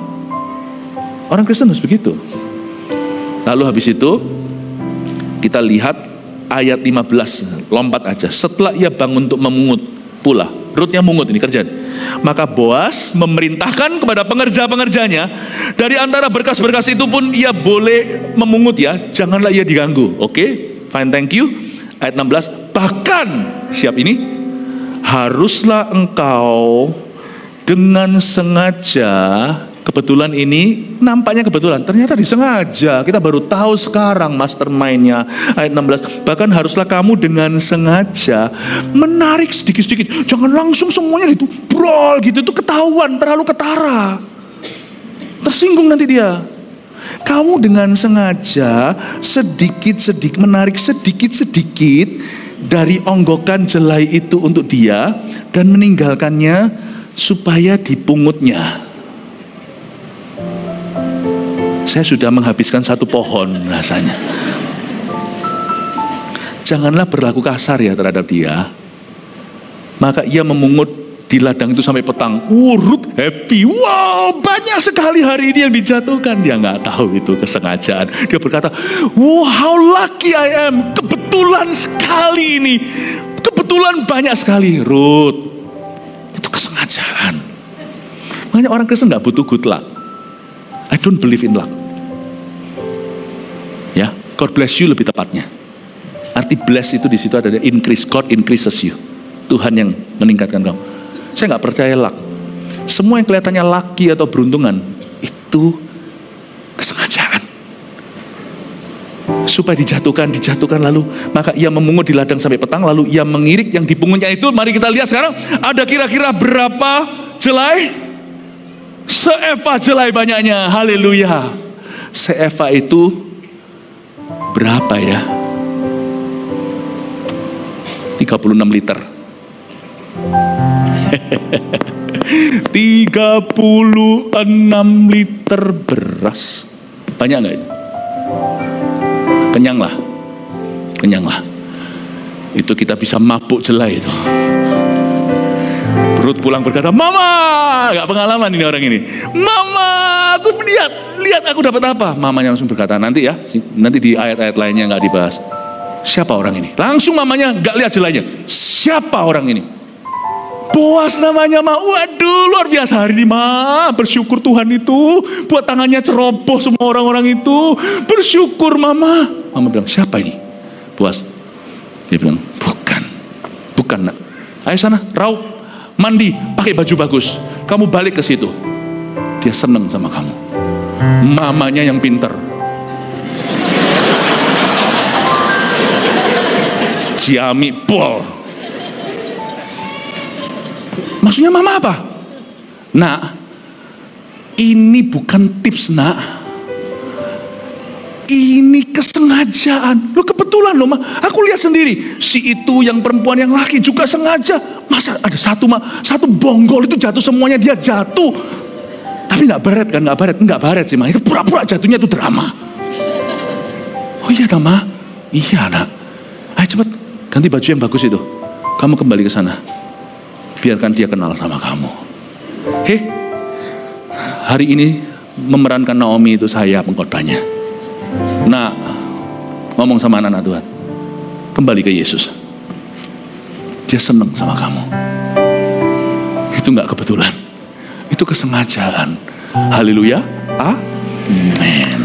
Orang Kristen harus begitu. Lalu habis itu, kita lihat ayat 15, lompat aja. Setelah ia bangun untuk memungut pula, Rutnya mungut ini kerjaan. Maka Boas memerintahkan kepada pengerja-pengerjanya, dari antara berkas-berkas itu pun ia boleh memungut ya, janganlah ia diganggu. Oke, fine, thank you. Ayat 16, bahkan siap ini, haruslah engkau dengan sengaja, kebetulan ini nampaknya kebetulan, ternyata disengaja. Kita baru tahu sekarang mastermind-nya. Ayat 16, bahkan haruslah kamu dengan sengaja menarik sedikit-sedikit. Jangan langsung semuanya itu brol gitu, itu ketahuan, terlalu ketara. Tersinggung nanti dia. Kamu dengan sengaja sedikit-sedikit menarik sedikit-sedikit dari onggokan jelai itu untuk dia dan meninggalkannya supaya dipungutnya. Saya sudah menghabiskan satu pohon rasanya. Janganlah berlaku kasar ya terhadap dia. Maka ia memungut di ladang itu sampai petang. Ruth happy. Wow, banyak sekali hari ini yang dijatuhkan. Dia nggak tahu itu kesengajaan. Dia berkata, wow, how lucky I am. Kebetulan sekali ini. Kebetulan banyak sekali. Ruth, itu kesengajaan. Makanya orang Kristen nggak butuh good luck. I don't believe in luck. Ya, God bless you lebih tepatnya. Arti bless itu di situ ada increase. God increases you. Tuhan yang meningkatkan kamu. Saya nggak percaya luck. Semua yang kelihatannya lucky atau beruntungan itu kesengajaan. Supaya dijatuhkan lalu. Maka ia memungut di ladang sampai petang. Lalu ia mengirik yang dipungutnya itu. Mari kita lihat sekarang. Ada kira-kira berapa jelai? Seeva jelai banyaknya. Haleluya. Seeva itu berapa ya? 36 liter. 36 liter beras. Banyak gak itu? Kenyang lah. Itu kita bisa mabuk jelai itu. Ruth pulang berkata, Mama, gak pengalaman ini orang ini. Mama, aku lihat aku dapat apa. Mamanya langsung berkata, nanti ya, nanti di ayat-ayat lainnya gak dibahas. Siapa orang ini? Langsung mamanya gak lihat jelainya. Siapa orang ini? Boas namanya, Ma. Waduh, luar biasa hari ini, Ma. Bersyukur Tuhan itu buat tangannya ceroboh semua orang-orang itu. Bersyukur, Mama. Mama bilang, siapa ini? Boas. Dia bilang, bukan nak. Ayo sana, raup, mandi, pakai baju bagus. Kamu balik ke situ. Dia seneng sama kamu. Mamanya yang pinter. Ciami pol. Maksudnya mama apa? Nak, ini bukan tips nak. Ini kesengajaan. Loh kebetulan loh Ma. Aku lihat sendiri. Si itu yang perempuan yang laki juga sengaja. Masa ada satu bonggol itu jatuh semuanya, dia jatuh. Tapi gak baret kan? Gak baret sih Ma. Itu pura-pura jatuhnya itu drama. Oh iya tak Ma? Iya nak. Ayo cepat ganti baju yang bagus itu. Kamu kembali ke sana. Biarkan dia kenal sama kamu. Hari ini memerankan Naomi itu saya pengkhotbahnya. Nah, ngomong sama anak-anak Tuhan, kembali ke Yesus. Dia senang sama kamu. Itu gak kebetulan. Itu kesengajaan. Haleluya. Amin.